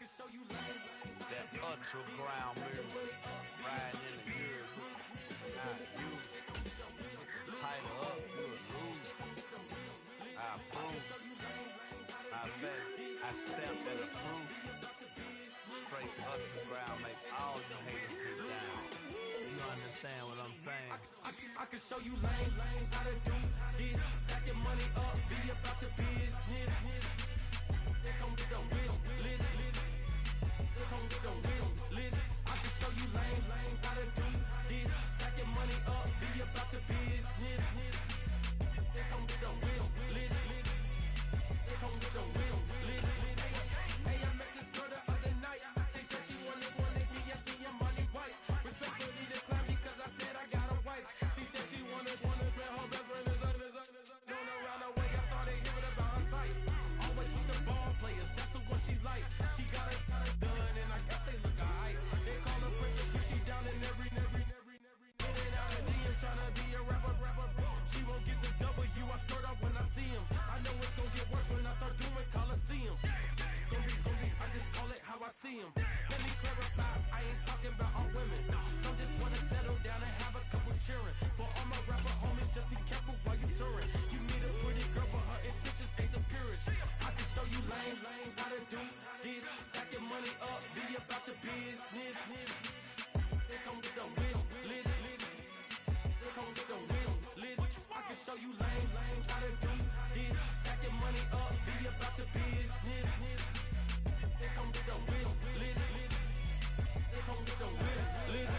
That ultra ground move, riding in the good, not used. Tighten up, you'll lose. I approve. I bet I stepped and approved. Straight ultra ground make all you haters get down. You understand what I'm saying? I can show you lame how to do this. Stack your money up, be about your business. They come with the wish list. They come with the wish list. I can show you lame how to do this. Stack your money up, be about your business. They come with the wish list. They come with the wish list. Hey, I met this girl the other night. She said she wanted me and me and money white. Respectfully declined because I said I got a wife. She said she wanted man, her best friend is known around the way. I started hearing about her type. Always with the ball players, that's the one she like. She got it done, and I guess they look alright. They call her princess, cause she down in every in and out of DMs, tryna be a rapper. She won't get the W, I skirt up when I see him. I know it's gonna get worse when I start doing Coliseums. Gonna be, I just call it how I see him. Let me clarify, I ain't talking about all women. Some just wanna settle down and have a couple cheering. For all my rapper homies, just be careful while you touring. You meet a pretty girl, but her intentions ain't the purest. I can show you lame how to do this. Stack your money up, be about your business. They come with the wish list. They come with the wish list. I can show you lame how to do this. Stack your money up, be about your business. They come with the wish list. They come with the wish list.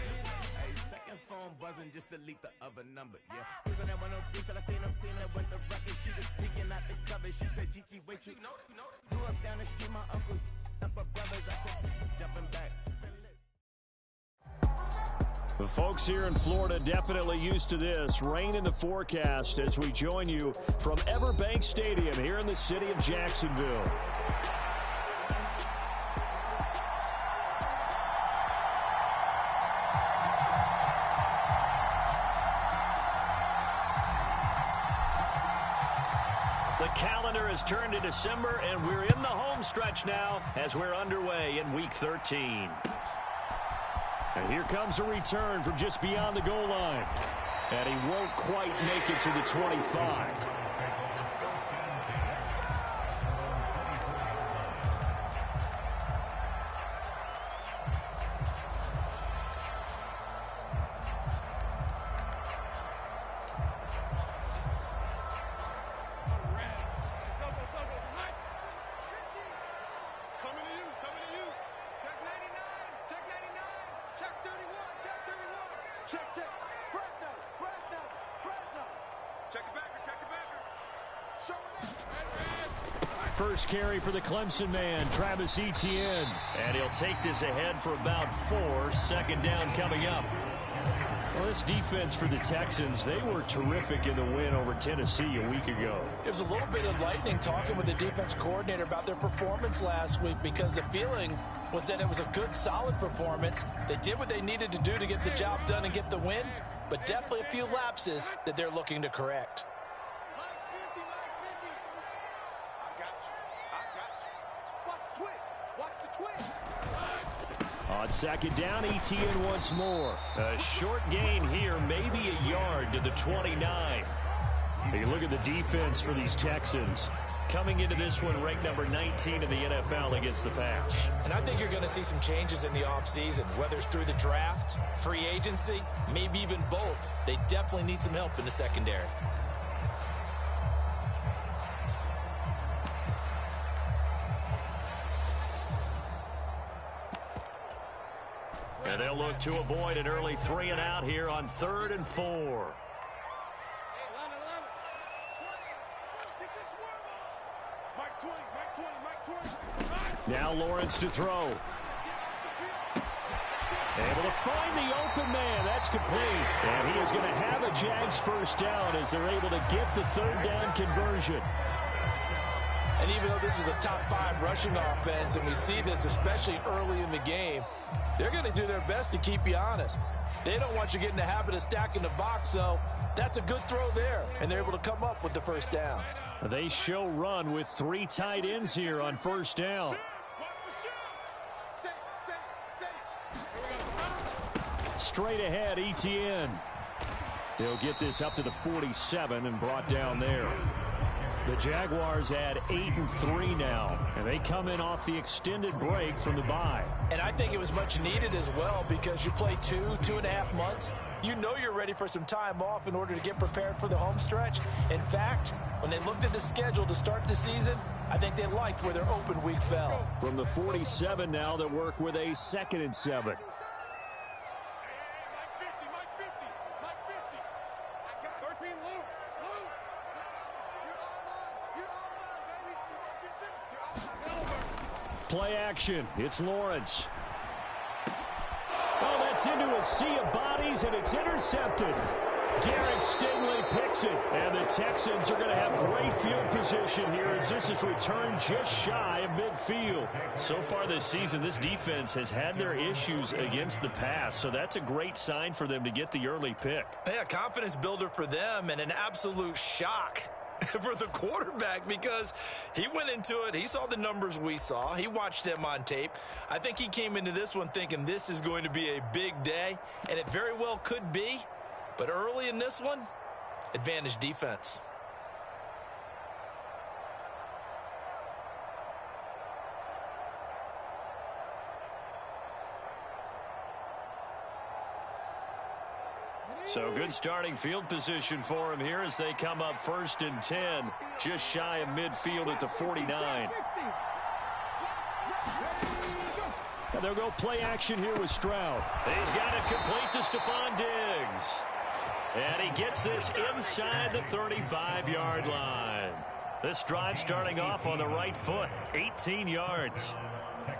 Hey, second phone buzzing, just delete the other number, yeah. Cruising at 103 till I seen them Tina with the record. She was peeking out the cover. She said, Gigi, wait, you grew up down the street, my uncles, up her brothers. I said, jumping back. The folks here in Florida definitely used to this. Rain in the forecast as we join you from Everbank Stadium here in the city of Jacksonville. The calendar has turned to December, and we're in the home stretch now as we're underway in Week 13. And here comes a return from just beyond the goal line. And he won't quite make it to the 25. First carry for the Clemson man, Travis Etienne. And he'll take this ahead for about 4. Second down coming up. Well, this defense for the Texans, they were terrific in the win over Tennessee a week ago. It was a little bit enlightening talking with the defense coordinator about their performance last week, because the feeling was that it was a good, solid performance. They did what they needed to do to get the job done and get the win, but definitely a few lapses that they're looking to correct. On second down, Etienne once more. A short gain here, maybe a yard to the 29. You look at the defense for these Texans. Coming into this one, ranked number 19 in the NFL against the pass. And I think you're going to see some changes in the offseason, whether it's through the draft, free agency, maybe even both. They definitely need some help in the secondary. And they'll look to avoid an early 3 and out here on 3rd and 4. Now Lawrence to throw. Able to find the open man. That's complete. And he is going to have a Jags first down as they're able to get the 3rd down conversion. And even though this is a top 5 rushing offense, and we see this especially early in the game, they're going to do their best to keep you honest. They don't want you getting the habit of stacking the box, so that's a good throw there, and they're able to come up with the first down. They show run with 3 tight ends here on first down. Straight ahead, Etienne. He'll get this up to the 47 and brought down there. The Jaguars add 8-3 now, and they come in off the extended break from the bye. And I think it was much needed as well because you play 2.5 months. You know you're ready for some time off in order to get prepared for the home stretch. In fact, when they looked at the schedule to start the season, I think they liked where their open week fell. From the 47 now, they work with a 2nd and 7. Play action. It's Lawrence. Oh, that's into a sea of bodies, and it's intercepted. Derek Stingley picks it, and the Texans are going to have great field position here as this is returned just shy of midfield. So far this season, this defense has had their issues against the pass, so that's a great sign for them to get the early pick. Yeah, confidence builder for them and an absolute shock for the quarterback because he went into it. He saw the numbers we saw. He watched them on tape. I think he came into this one thinking this is going to be a big day, and it very well could be. But early in this one, advantage defense. So good starting field position for him here as they come up 1st and 10, just shy of midfield at the 49. And they'll go play action here with Stroud. He's got it complete to Stephon Diggs. And he gets this inside the 35-yard line. This drive starting off on the right foot, 18 yards.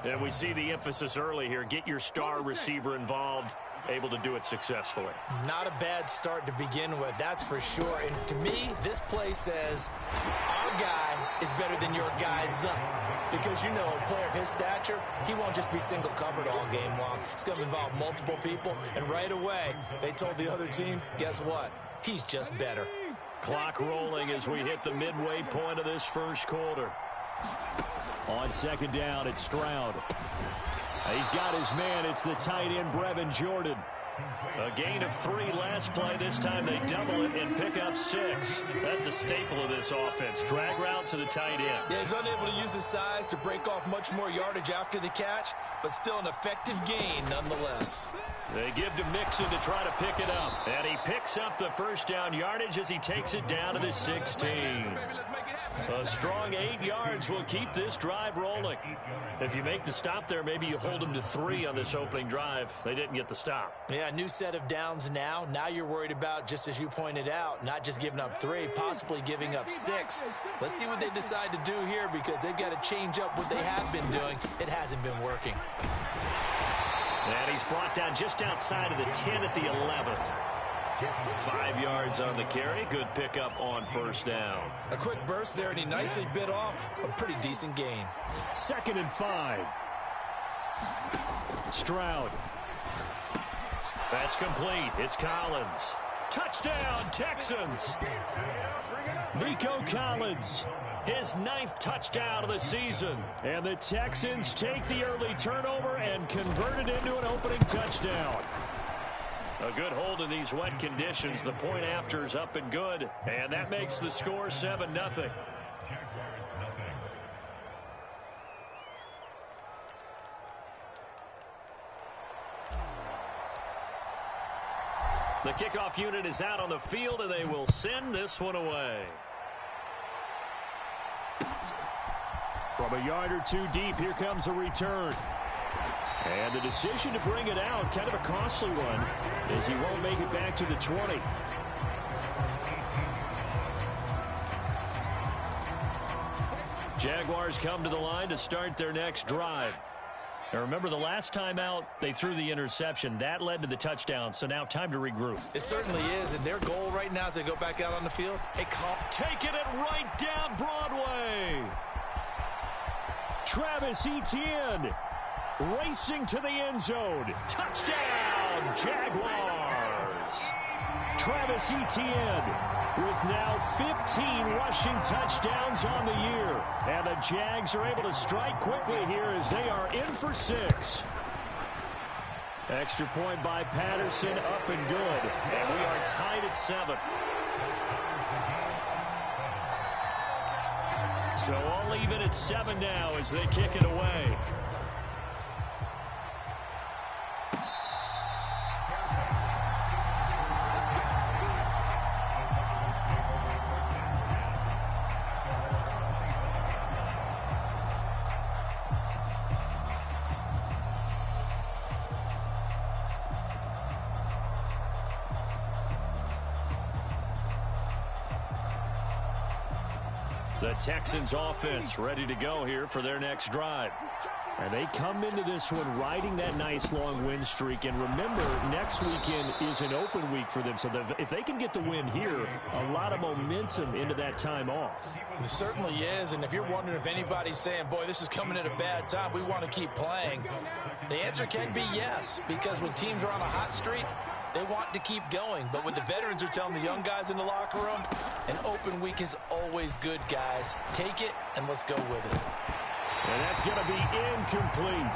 And we see the emphasis early here. Get your star receiver involved, able to do it successfully. Not a bad start to begin with, that's for sure. And to me, this play says our guy is better than your guy's. Because, you know, a player of his stature, he won't just be single covered all game long. It's going to involve multiple people. And right away, they told the other team, guess what? He's just better. Clock rolling as we hit the midway point of this first quarter. On 2nd down, it's Stroud. He's got his man. It's the tight end, Brevin Jordan. A gain of 3 last play. This time they double it and pick up 6. That's a staple of this offense. Drag route to the tight end. Yeah, he's unable to use his size to break off much more yardage after the catch, but still an effective gain nonetheless. They give to Mixon to try to pick it up. And he picks up the 1st down yardage as he takes it down to the 16. A strong 8 yards will keep this drive rolling. If you make the stop there, maybe you hold them to 3 on this opening drive. They didn't get the stop. Yeah, new set of downs now. Now you're worried about, just as you pointed out, not just giving up 3, possibly giving up 6. Let's see what they decide to do here because they've got to change up what they have been doing. It hasn't been working. And he's brought down just outside of the 10 at the 11. 5 yards on the carry. Good pickup on 1st down. A quick burst there, and he nicely bit off a pretty decent gain. 2nd and 5. Stroud. That's complete. It's Collins. Touchdown, Texans. Nico Collins. His 9th touchdown of the season. And the Texans take the early turnover and convert it into an opening touchdown. A good hold in these wet conditions. The point after is up and good. And that makes the score 7-0. The kickoff unit is out on the field, and they will send this one away. From a yard or 2 deep, here comes a return. And the decision to bring it out, kind of a costly one, as he won't make it back to the 20. Jaguars come to the line to start their next drive. Now remember, the last time out, they threw the interception. That led to the touchdown, so now time to regroup. It certainly is, and their goal right now as they go back out on the field, taking it right down Broadway. Travis Etienne racing to the end zone. Touchdown, Jaguars. Travis Etienne with now 15 rushing touchdowns on the year. And the Jags are able to strike quickly here as they are in for 6. Extra point by Patterson, up and good. And we are tied at 7. So all even at 7 now as they kick it away. The Texans offense ready to go here for their next drive. And they come into this one riding that nice long win streak. And remember, next weekend is an open week for them. So if they can get the win here, a lot of momentum into that time off. It certainly is. And if you're wondering if anybody's saying, boy, this is coming at a bad time, we want to keep playing, the answer can be yes. Because when teams are on a hot streak, they want to keep going. But what the veterans are telling the young guys in the locker room, an open week is always good, guys. Take it, and let's go with it. And that's going to be incomplete.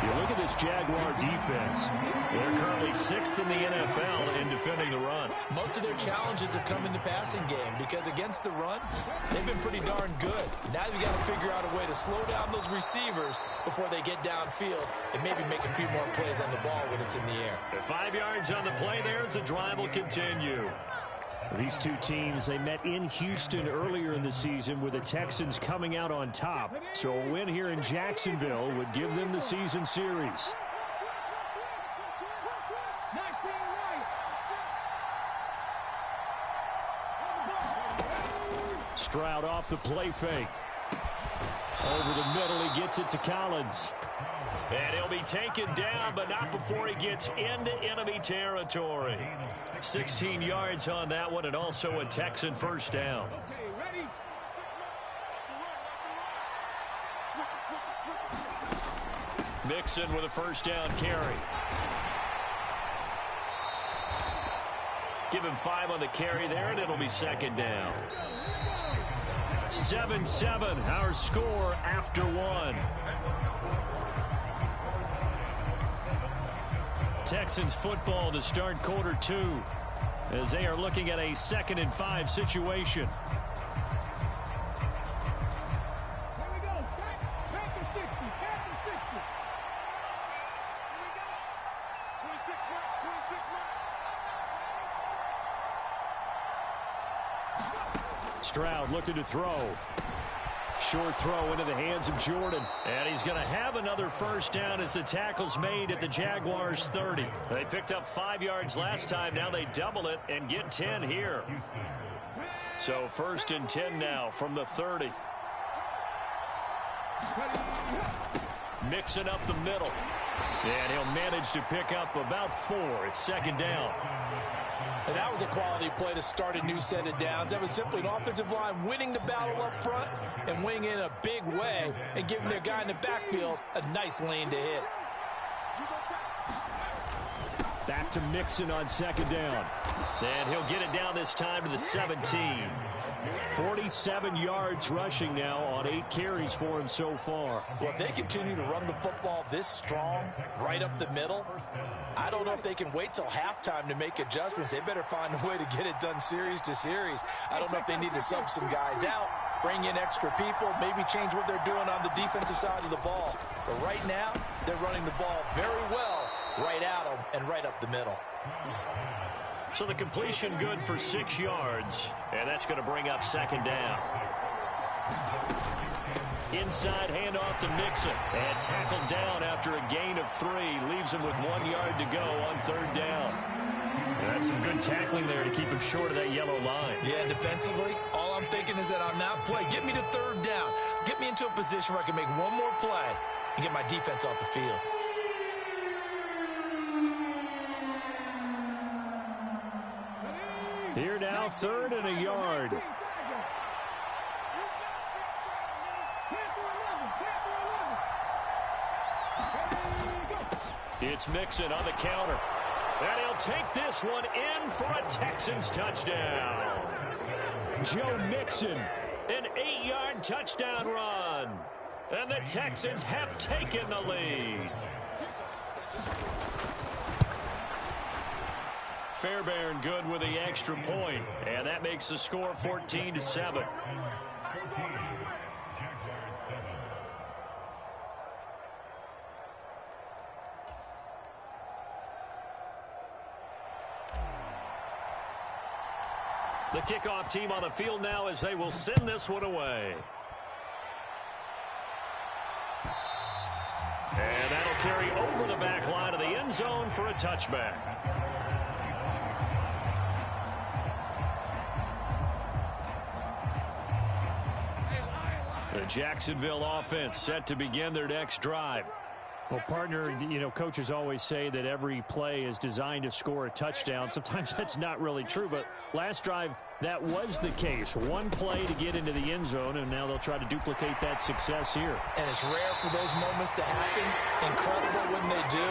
You look at this Jaguar defense. They're currently 6th in the NFL in defending the run. Most of their challenges have come in the passing game because against the run, they've been pretty darn good. Now they've got to figure out a way to slow down those receivers before they get downfield and maybe make a few more plays on the ball when it's in the air. 5 yards on the play there as the drive will continue. These two teams, they met in Houston earlier in the season with the Texans coming out on top. So a win here in Jacksonville would give them the season series. Stroud off the play fake. Over the middle, he gets it to Collins. And he'll be taken down, but not before he gets into enemy territory. 16 yards on that one, and also a Texan first down. Mixon with a first down carry. Give him 5 on the carry there, and it'll be second down. 7-7, our score after 1. Texans football to start quarter 2 as they are looking at a 2nd and 5 situation. Stroud looking to throw. Short throw into the hands of Jordan. And he's going to have another first down as the tackle's made at the Jaguars' 30. They picked up 5 yards last time. Now they double it and get 10 here. So 1st and 10 now from the 30. Mixing up the middle. And he'll manage to pick up about 4. It's 2nd down. And that was a quality play to start a new set of downs. That was simply an offensive line winning the battle up front and winning in a big way and giving their guy in the backfield a nice lane to hit. Back to Mixon on 2nd down. And he'll get it down this time to the 17. 47 yards rushing now on 8 carries for him so far. Well, if they continue to run the football this strong, right up the middle, I don't know if they can wait till halftime to make adjustments. They better find a way to get it done series to series. I don't know if they need to sub some guys out, bring in extra people, maybe change what they're doing on the defensive side of the ball. But right now, they're running the ball very well right at them and right up the middle. So the completion good for 6 yards, and that's going to bring up 2nd down. Inside handoff to Mixon, and tackled down after a gain of 3. Leaves him with 1 yard to go on 3rd down. That's some good tackling there to keep him short of that yellow line. Yeah, defensively, all I'm thinking is that on that play, get me to 3rd down. Get me into a position where I can make one more play and get my defense off the field. Here now, 3rd and a yard. It's Mixon on the counter. And he'll take this one in for a Texans touchdown. Joe Mixon, an 8-yard touchdown run. And the Texans have taken the lead. Fairbairn good with the extra point, and that makes the score 14-7. The kickoff team on the field now as they will send this one away. And that'll carry over the back line of the end zone for a touchback. The Jacksonville offense set to begin their next drive. Well, partner, coaches always say that every play is designed to score a touchdown. Sometimes that's not really true, but last drive, that was the case. One play to get into the end zone, and now they'll try to duplicate that success here. And it's rare for those moments to happen. Incredible when they do.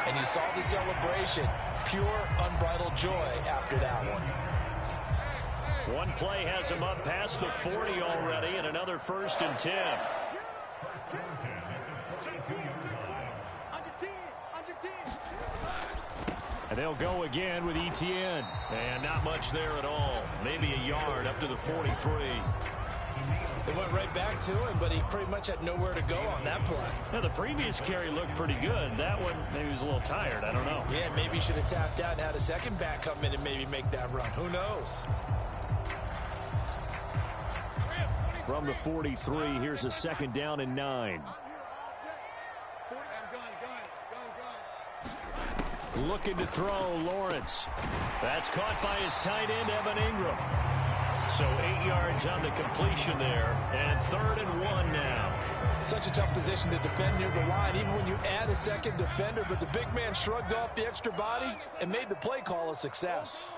And you saw the celebration. Pure, unbridled joy after that one. One play has him up past the 40 already, and another 1st and 10. And they'll go again with Etienne. And not much there at all. Maybe a yard up to the 43. They went right back to him, but he pretty much had nowhere to go on that play. Now, the previous carry looked pretty good. That one, maybe he was a little tired. I don't know. Yeah, maybe he should have tapped out and had a second back come in and maybe make that run. Who knows? From the 43, here's a 2nd down and 9. Looking to throw, Lawrence. That's caught by his tight end, Evan Ingram. So 8 yards on the completion there, and 3rd and 1 now. Such a tough position to defend near the line, even when you add a second defender, but the big man shrugged off the extra body and made the play call a success.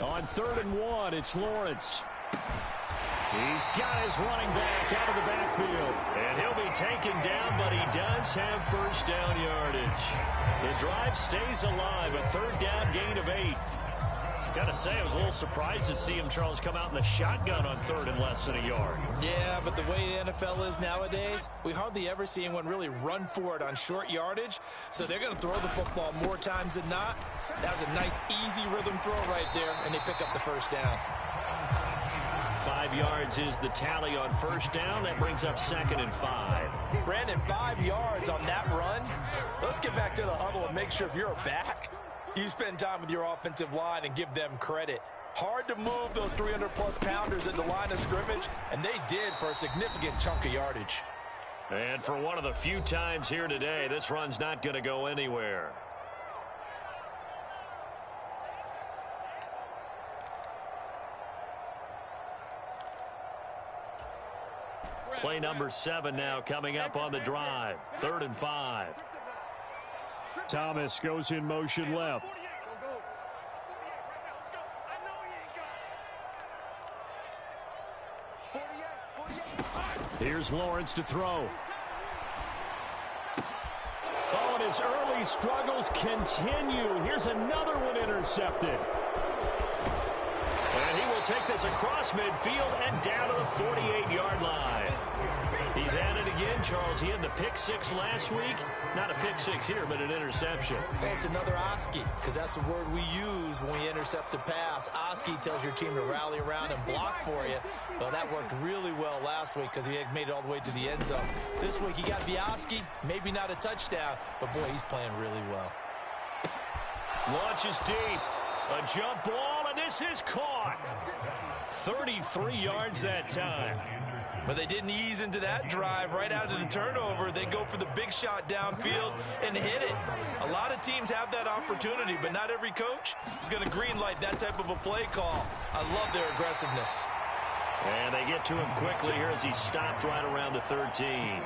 On 3rd and 1, it's Lawrence. He's got his running back out of the backfield. And he'll be taken down, but he does have 1st down yardage. The drive stays alive, a 3rd down gain of 8. Gotta say, I was a little surprised to see him, Charles, come out in the shotgun on 3rd and less than a yard. Yeah, but the way the NFL is nowadays, we hardly ever see anyone really run for it on short yardage. So they're going to throw the football more times than not. That was a nice, easy rhythm throw right there, and they pick up the 1st down. 5 yards is the tally on 1st down. That brings up 2nd and 5. Brandon, 5 yards on that run. Let's get back to the huddle and make sure if you're a back, you spend time with your offensive line and give them credit. Hard to move those 300-plus pounders at the line of scrimmage, and they did for a significant chunk of yardage. And for one of the few times here today, this run's not going to go anywhere. Play number 7 now coming up on the drive. 3rd and 5. Thomas goes in motion left. Here's Lawrence to throw. Oh, and his early struggles continue. Here's another one intercepted. And he will take this across midfield and down to the 48-yard line. He's at it again, Charles. He had the pick 6 last week. Not a pick 6 here, but an interception. Hey, it's another Oski, because that's the word we use when we intercept a pass. Oski tells your team to rally around and block for you. Well, that worked really well last week because he had made it all the way to the end zone. This week, he got the Oski, maybe not a touchdown, but boy, he's playing really well. Launches deep. A jump ball, and this is caught. 33 yards that time. But they didn't ease into that drive right out of the turnover. They go for the big shot downfield and hit it. A lot of teams have that opportunity, but not every coach is going to greenlight that type of a play call. I love their aggressiveness. And they get to him quickly here as he stopped right around the 13.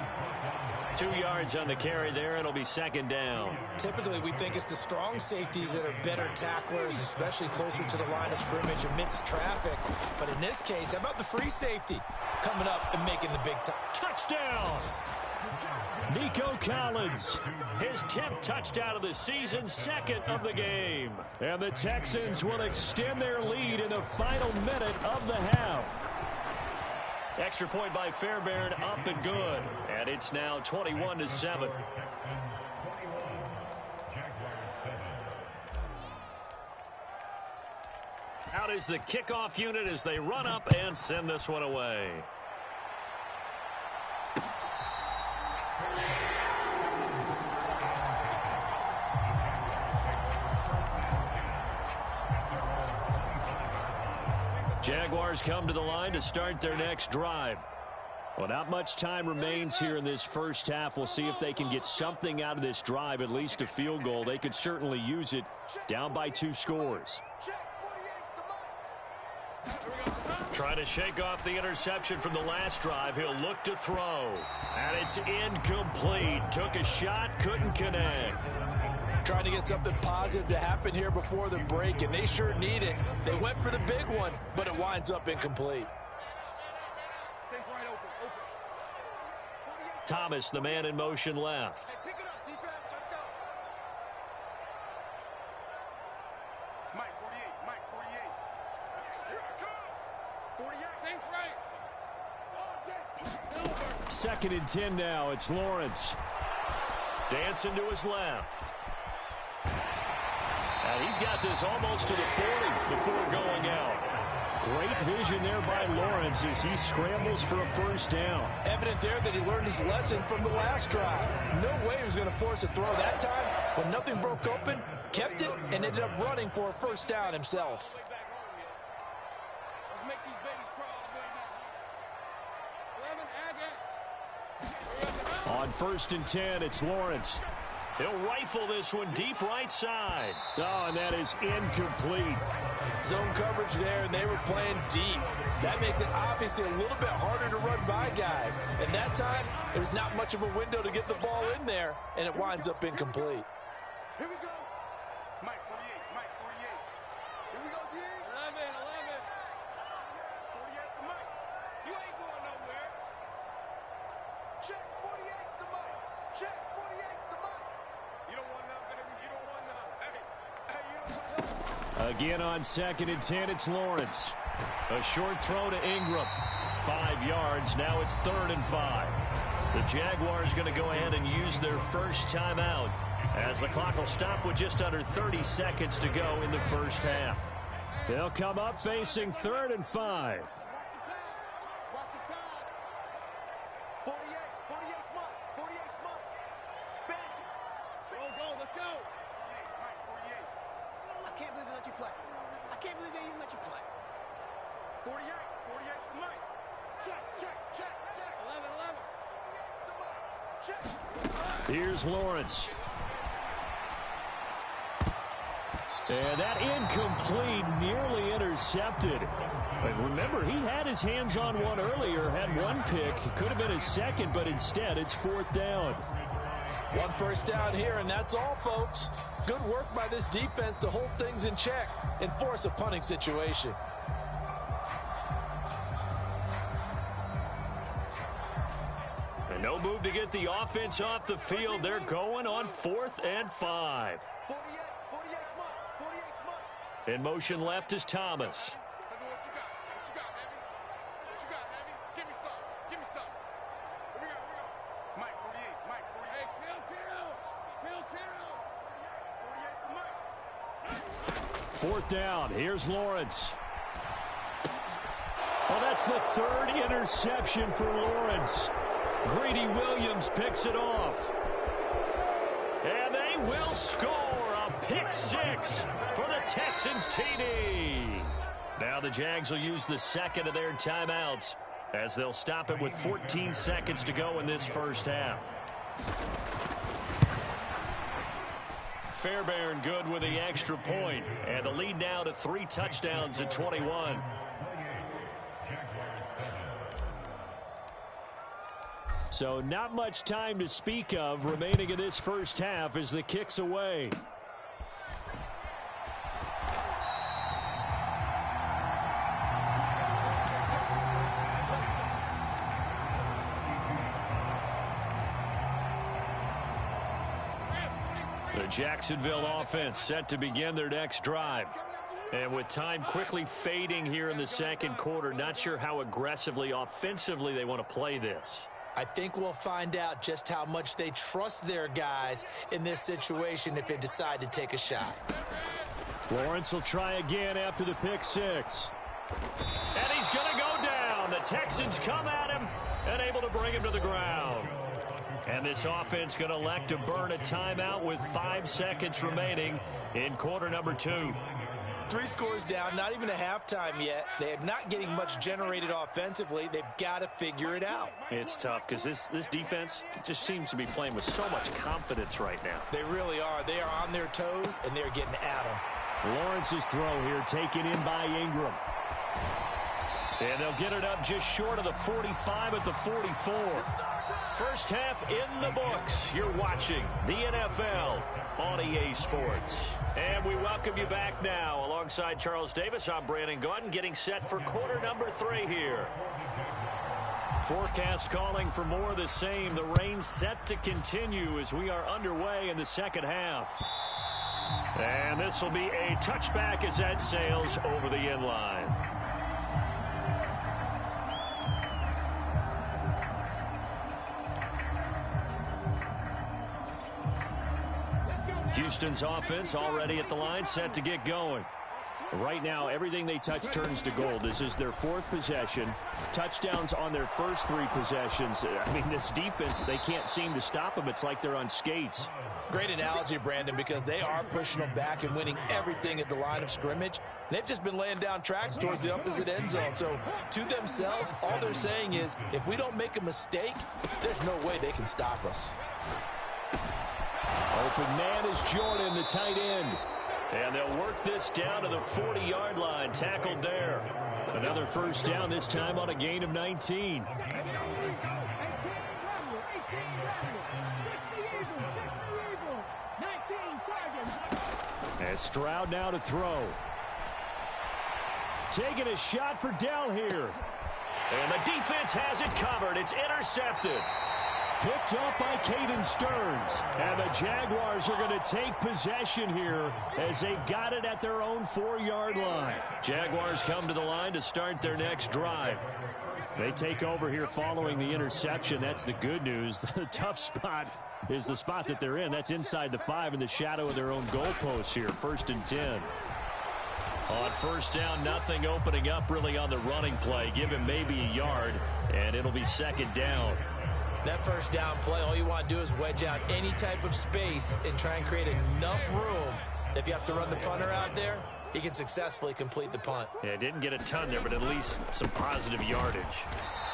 2 yards on the carry there. It'll be 2nd down. Typically, we think it's the strong safeties that are better tacklers, especially closer to the line of scrimmage amidst traffic. But in this case, how about the free safety coming up and making the big touchdown? Nico Collins. His 10th touchdown of the season, second of the game. And the Texans will extend their lead in the final minute of the half. Extra point by Fairbairn, up and good. And it's now 21-7. Out is the kickoff unit as they run up and send this one away. Jaguars come to the line to start their next drive. Well, not much time remains here in this first half. We'll see if they can get something out of this drive, at least a field goal. They could certainly use it, down by 2 scores. Trying to shake off the interception from the last drive. He'll look to throw. And it's incomplete. Took a shot, couldn't connect. Trying to get something positive to happen here before the break, and they sure need it. They went for the big one, but it winds up incomplete. Thomas, the man in motion left. Hey, pick it up, defense. Let's go. Mike, 48. Mike, 48. Here I come. 48. Sink right. 2nd and 10 now. It's Lawrence. Dancing to his left. And he's got this almost to the 40 before going out. Great vision there by Lawrence as he scrambles for a first down. Evident there that he learned his lesson from the last drive. No way he was going to force a throw that time. When nothing broke open, kept it, and ended up running for a first down himself. Let's make these babies crawl a bit now. 11, On 1st and 10, it's Lawrence. He'll rifle this one deep right side. Oh, and that is incomplete. Zone coverage there, and they were playing deep. That makes it obviously a little bit harder to run by guys. And that time, there's not much of a window to get the ball in there, and it winds up incomplete. Here we go. Mike, 48. Mike, 48. Here we go, D. 11. 48 to Mike. You ain't going nowhere. Check 48's to Mike. Check 48's to Mike. You don't want none, baby. You don't want none. Hey, you don't want none. Again on 2nd and 10, it's Lawrence. A short throw to Ingram. 5 yards. Now it's 3rd and 5. The Jaguars going to go ahead and use their first timeout as the clock will stop with just under 30 seconds to go in the first half. They'll come up facing 3rd and 5. Watch the pass. 48. 48's Mike. 48's Mike. Bang it. Go. Let's go. 48. Mike, 48. I can't believe they let you play. I can't believe they even let you play. 48. 48's the Mike. Check. 11. 48's the Mike. Check. Here's Lawrence. And that incomplete, nearly intercepted. But remember, he had his hands on one earlier, had one pick. It could have been his second, but instead it's 4th down. One first down here, and that's all, folks. Good work by this defense to hold things in check and force a punting situation. And no move to get the offense off the field. They're going on 4th and 5. 48's Mike. In motion left is Thomas. What you got, Heavy? Give me some. Here we go. Mike, 48. Mike, 48. Hey, kill. 4th down. Here's Lawrence. Well, that's the 3rd interception for Lawrence. Greedy Williams picks it off. And they will score a pick 6 for the Texans TD. Now the Jags will use the 2nd of their timeouts as they'll stop it with 14 seconds to go in this first half. Fairbairn good with the extra point, and the lead now to 3 touchdowns at 21. So not much time to speak of remaining in this first half as the kick's away. The Jacksonville offense set to begin their next drive. And with time quickly fading here in the second quarter, not sure how aggressively, offensively they want to play this. I think we'll find out just how much they trust their guys in this situation if they decide to take a shot. Lawrence will try again after the pick six. And he's going to go down. The Texans come at him and able to bring him to the ground. And this offense going to elect to burn a timeout with 5 seconds remaining in quarter number 2. 3 scores down, not even a halftime yet. They are not getting much generated offensively. They've got to figure it out. It's tough because this defense just seems to be playing with so much confidence right now. They really are. They are on their toes, and they're getting at them. Lawrence's throw here taken in by Ingram. And they'll get it up just short of the 45 at the 44. First half in the books. You're watching the NFL on EA Sports. And we welcome you back now. Alongside Charles Davis, I'm Brandon Gaudin, getting set for quarter number 3 here. Forecast calling for more of the same. The rain set to continue as we are underway in the second half. And this will be a touchback as that sails over the end line. Houston's offense already at the line, set to get going. Right now, everything they touch turns to gold. This is their 4th possession. Touchdowns on their first 3 possessions. I mean, this defense, they can't seem to stop them. It's like they're on skates. Great analogy, Brandon, because they are pushing them back and winning everything at the line of scrimmage. They've just been laying down tracks towards the opposite end zone. So, to themselves, all they're saying is, if we don't make a mistake, there's no way they can stop us. Open man is Jordan, the tight end. And they'll work this down to the 40-yard line. Tackled there. Another first down, this time on a gain of 19. And Stroud now to throw. Taking a shot for Dell here. And the defense has it covered. It's intercepted. Picked up by Caden Stearns. And the Jaguars are going to take possession here as they've got it at their own 4-yard line. Jaguars come to the line to start their next drive. They take over here following the interception. That's the good news. The tough spot is the spot that they're in. That's inside the 5 in the shadow of their own goalpost here. 1st and 10. On first down, nothing opening up really on the running play. Give him maybe a yard, and it'll be 2nd down. That first down play, all you want to do is wedge out any type of space and try and create enough room. If you have to run the punter out there, he can successfully complete the punt. Yeah, didn't get a ton there, but at least some positive yardage.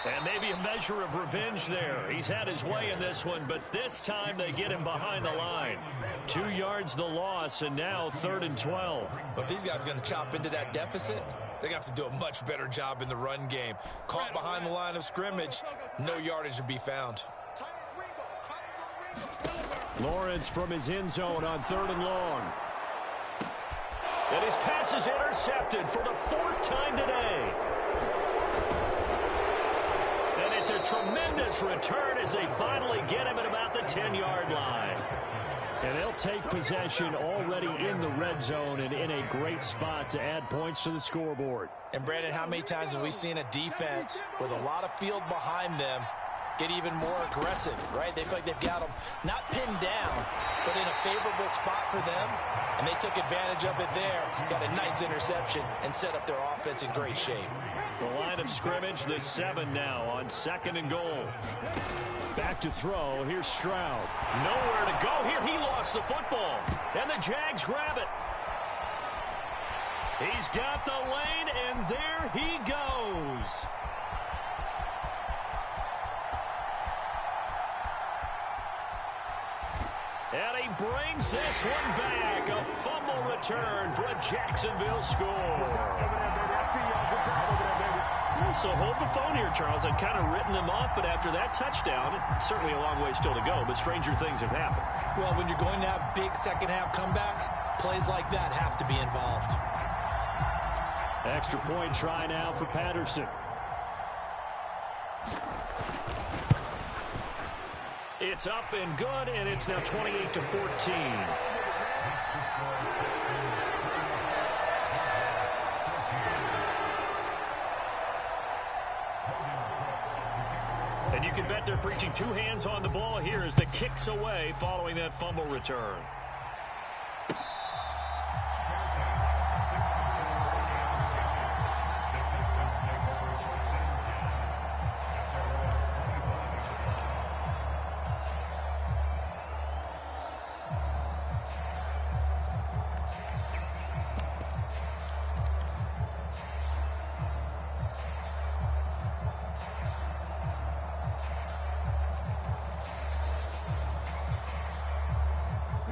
And maybe a measure of revenge there. He's had his way in this one, but this time they get him behind the line. 2 yards the loss, and now 3rd and 12. But these guys are going to chop into that deficit. They're going to have to do a much better job in the run game. Caught behind the line of scrimmage, no yardage to be found. Lawrence from his end zone on 3rd and long. And his pass is intercepted for the 4th time today. And it's a tremendous return as they finally get him at about the 10-yard line. And they'll take possession already in the red zone and in a great spot to add points to the scoreboard. And, Brandon, how many times have we seen a defense with a lot of field behind them get even more aggressive, right? They feel like they've got them not pinned down, but in a favorable spot for them, and they took advantage of it there, got a nice interception, and set up their offense in great shape. The line of scrimmage, the 7 now on 2nd and goal. Back to throw. Here's Stroud. Nowhere to go here. He lost the football, and the Jags grab it. He's got the lane, and there he goes. And he brings this one back. A fumble return for a Jacksonville score. So hold the phone here, Charles. I've kind of written them off, but after that touchdown, it's certainly a long way still to go, but stranger things have happened. Well, when you're going to have big second-half comebacks, plays like that have to be involved. Extra point try now for Patterson. It's up and good, and it's now 28-14. And you can bet they're preaching two hands on the ball here as the kick's away following that fumble return.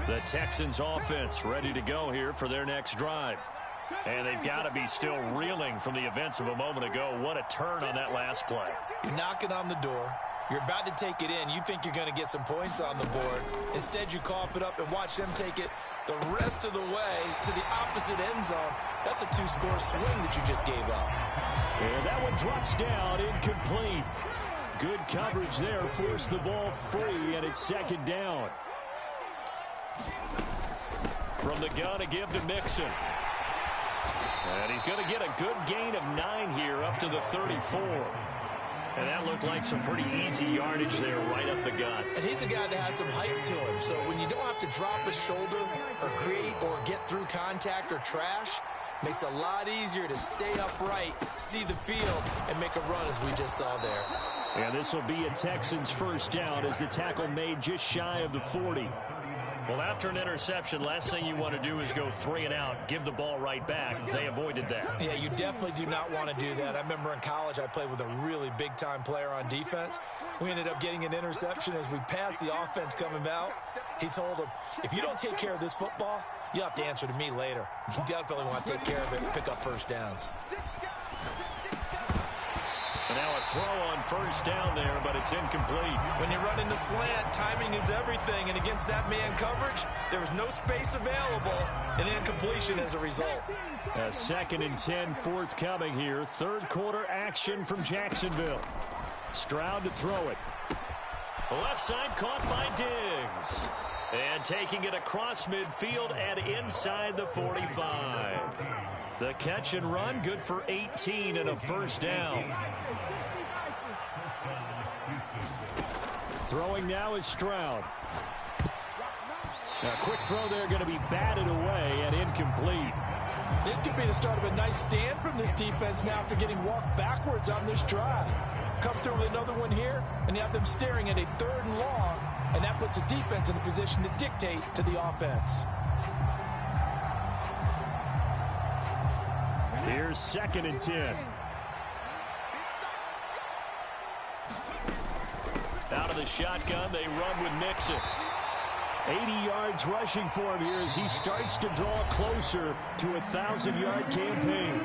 The Texans offense ready to go here for their next drive. And they've got to be still reeling from the events of a moment ago. What a turn on that last play. You're knocking on the door. You're about to take it in. You think you're going to get some points on the board. Instead, you cough it up and watch them take it the rest of the way to the opposite end zone. That's a two-score swing that you just gave up. And that one drops down, incomplete. Good coverage there, forced the ball free, and it's second down. From the gun, a give to Mixon. And he's going to get a good gain of 9 here up to the 34. And that looked like some pretty easy yardage there right up the gut. And he's a guy that has some height to him. So when you don't have to drop a shoulder or create or get through contact or trash, makes it a lot easier to stay upright, see the field, and make a run as we just saw there. And this will be a Texans first down as the tackle made just shy of the 40. Well, after an interception, last thing you want to do is go 3 and out, give the ball right back. They avoided that. Yeah, you definitely do not want to do that. I remember in college I played with a really big-time player on defense. We ended up getting an interception as we passed the offense coming out. He told him, if you don't take care of this football, you'll have to answer to me later. You definitely want to take care of it and pick up first downs. And now a throw on first down there, but it's incomplete. When you run into slant, timing is everything. And against that man coverage, there was no space available, and incompletion as a result. A 2nd and 10 forthcoming here. Third quarter action from Jacksonville. Stroud to throw it. Left side caught by Diggs. And taking it across midfield and inside the 45. The catch and run, good for 18 and a first down. Throwing now is Stroud. A quick throw there, going to be batted away and incomplete. This could be the start of a nice stand from this defense now after getting walked backwards on this drive. Come through with another one here, and you have them staring at a 3rd and long, and that puts the defense in a position to dictate to the offense. Here's 2nd and 10. Out of the shotgun, they run with Mixon. 80 yards rushing for him here as he starts to draw closer to a 1,000-yard campaign.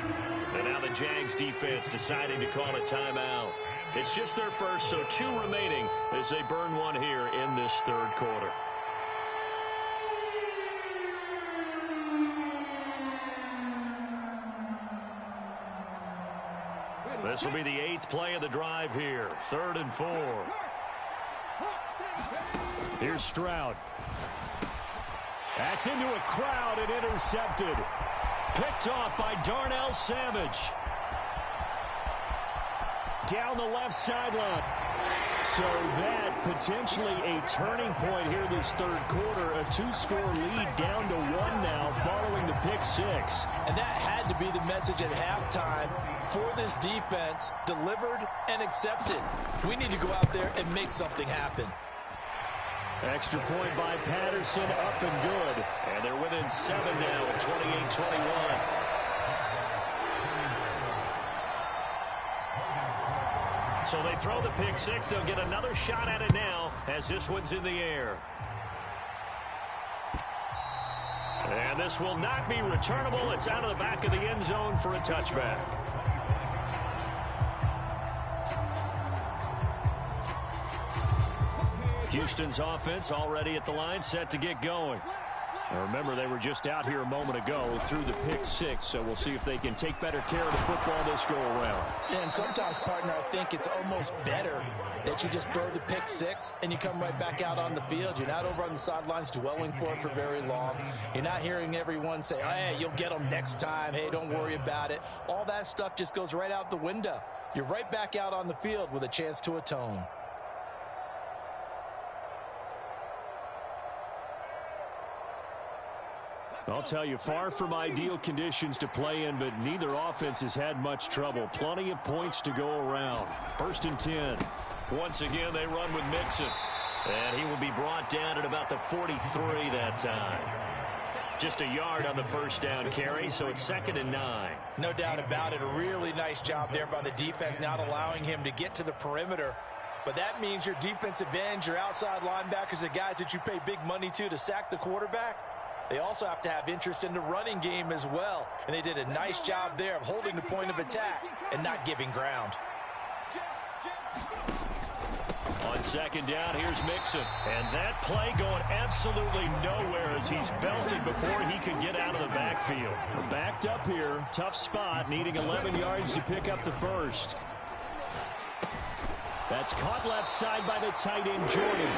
And now the Jags defense deciding to call a timeout. It's just their first, so 2 remaining as they burn one here in this 3rd quarter. This will be the 8th play of the drive here. 3rd and 4. Here's Stroud. That's into a crowd and intercepted. Picked off by Darnell Savage. Down the left sideline. So that potentially a turning point here this 3rd quarter. A 2-score lead down to 1 now following the pick 6. And that had to be the message at halftime for this defense. Delivered and accepted. We need to go out there and make something happen. Extra point by Patterson, up and good. And they're within 7 now at 28-21. So they throw the pick 6. They'll get another shot at it now as this one's in the air. And this will not be returnable. It's out of the back of the end zone for a touchback. Houston's offense already at the line, set to get going. Now remember, they were just out here a moment ago through the pick 6, so we'll see if they can take better care of the football this go-around. And sometimes, partner, I think it's almost better that you just throw the pick 6 and you come right back out on the field. You're not over on the sidelines dwelling for it for very long. You're not hearing everyone say, oh, hey, you'll get them next time. Hey, don't worry about it. All that stuff just goes right out the window. You're right back out on the field with a chance to atone. I'll tell you, far from ideal conditions to play in, but neither offense has had much trouble. Plenty of points to go around. 1st and 10. Once again, they run with Mixon. And he will be brought down at about the 43 that time. Just a yard on the first down carry, so it's 2nd and 9. No doubt about it. A really nice job there by the defense, not allowing him to get to the perimeter. But that means your defensive ends, your outside linebackers, the guys that you pay big money to sack the quarterback, they also have to have interest in the running game as well. And they did a nice job there of holding the point of attack and not giving ground. On 2nd down, here's Mixon. And that play going absolutely nowhere as he's belted before he could get out of the backfield. We're backed up here. Tough spot, needing 11 yards to pick up the first. That's caught left side by the tight end, Jordan.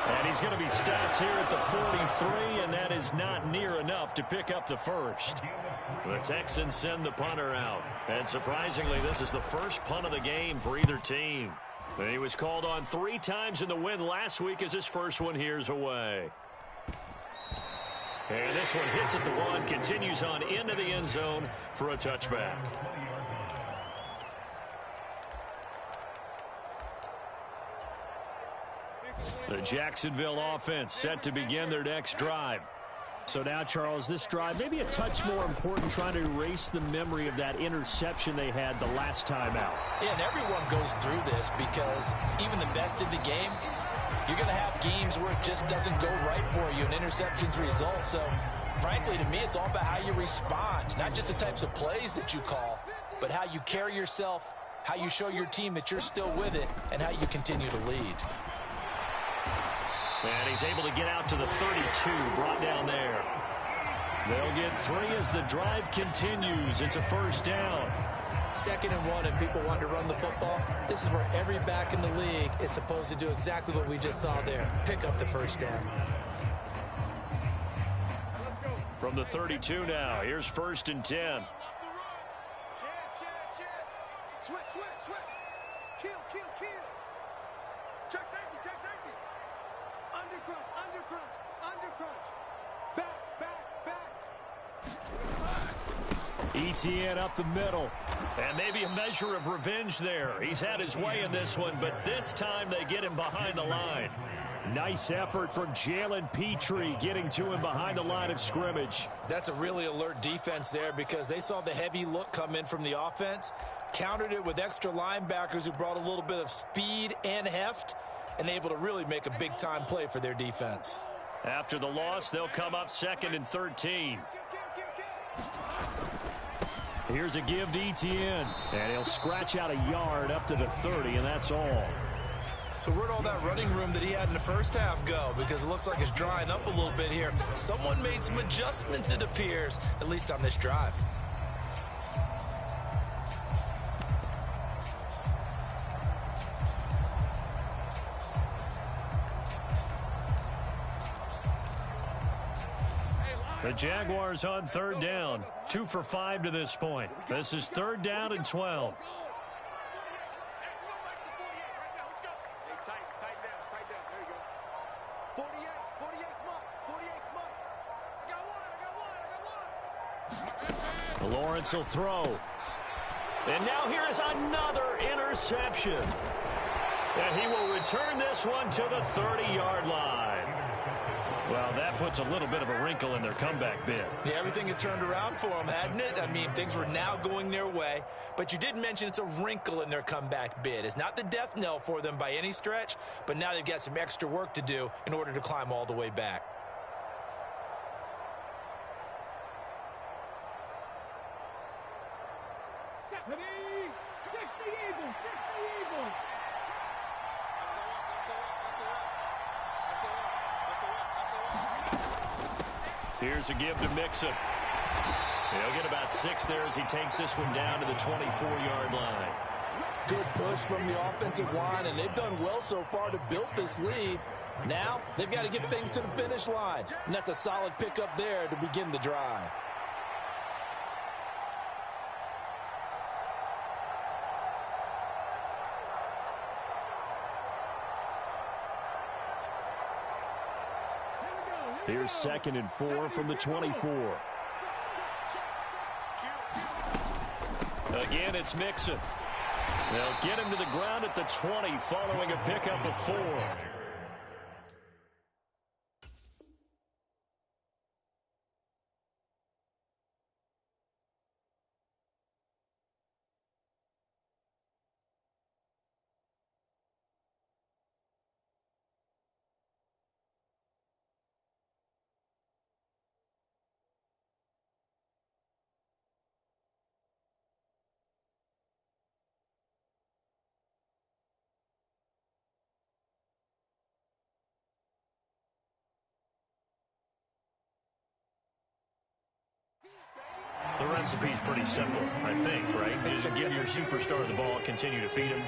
And he's going to be stopped here at the 43, and that is not near enough to pick up the first. The Texans send the punter out. And surprisingly, this is the first punt of the game for either team. He was called on 3 times in the win last week as his first one here's away. And this one hits at the 1, continues on into the end zone for a touchback. The Jacksonville offense set to begin their next drive. So now, Charles, this drive maybe a touch more important, trying to erase the memory of that interception they had the last time out. Yeah, and everyone goes through this because even the best in the game, you're going to have games where it just doesn't go right for you, and interceptions result. So, frankly, to me, it's all about how you respond, not just the types of plays that you call, but how you carry yourself, how you show your team that you're still with it, and how you continue to lead. And he's able to get out to the 32, brought down there. They'll get 3 as the drive continues. It's a first down. 2nd and 1, and people want to run the football. This is where every back in the league is supposed to do exactly what we just saw there. Pick up the first down. From the 32 now, here's 1st and 10. Switch. Kill. Check safety. Under crunch. Back. ETN up the middle. And maybe a measure of revenge there. He's had his way in this one, but this time they get him behind the line. Nice effort from Jalen Petrie getting to him behind the line of scrimmage. That's a really alert defense there because they saw the heavy look come in from the offense, countered it with extra linebackers who brought a little bit of speed and heft, and able to really make a big-time play for their defense. After the loss, they'll come up 2nd and 13. Here's a give to ETN, and he'll scratch out a yard up to the 30, and that's all. So where'd all that running room that he had in the first half go? Because it looks like it's drying up a little bit here. Someone made some adjustments, it appears, at least on this drive. The Jaguars on 3rd down. 2 for 5 to this point. This is 3rd down and 12. Lawrence will throw. And now here is another interception. And he will return this one to the 30-yard line. Well, that puts a little bit of a wrinkle in their comeback bid. Yeah, everything had turned around for them, hadn't it? I mean, things were now going their way. But you did mention it's a wrinkle in their comeback bid. It's not the death knell for them by any stretch, but now they've got some extra work to do in order to climb all the way back. Here's a give to Mixon. He'll get about 6 there as he takes this one down to the 24-yard line. Good push from the offensive line, and they've done well so far to build this lead. Now, they've got to get things to the finish line, and that's a solid pickup there to begin the drive. Here's 2nd and 4 from the 24. Again, it's Mixon. They'll get him to the ground at the 20 following a pickup of 4. The recipe's pretty simple, I think, right? Just give your superstar the ball, continue to feed him.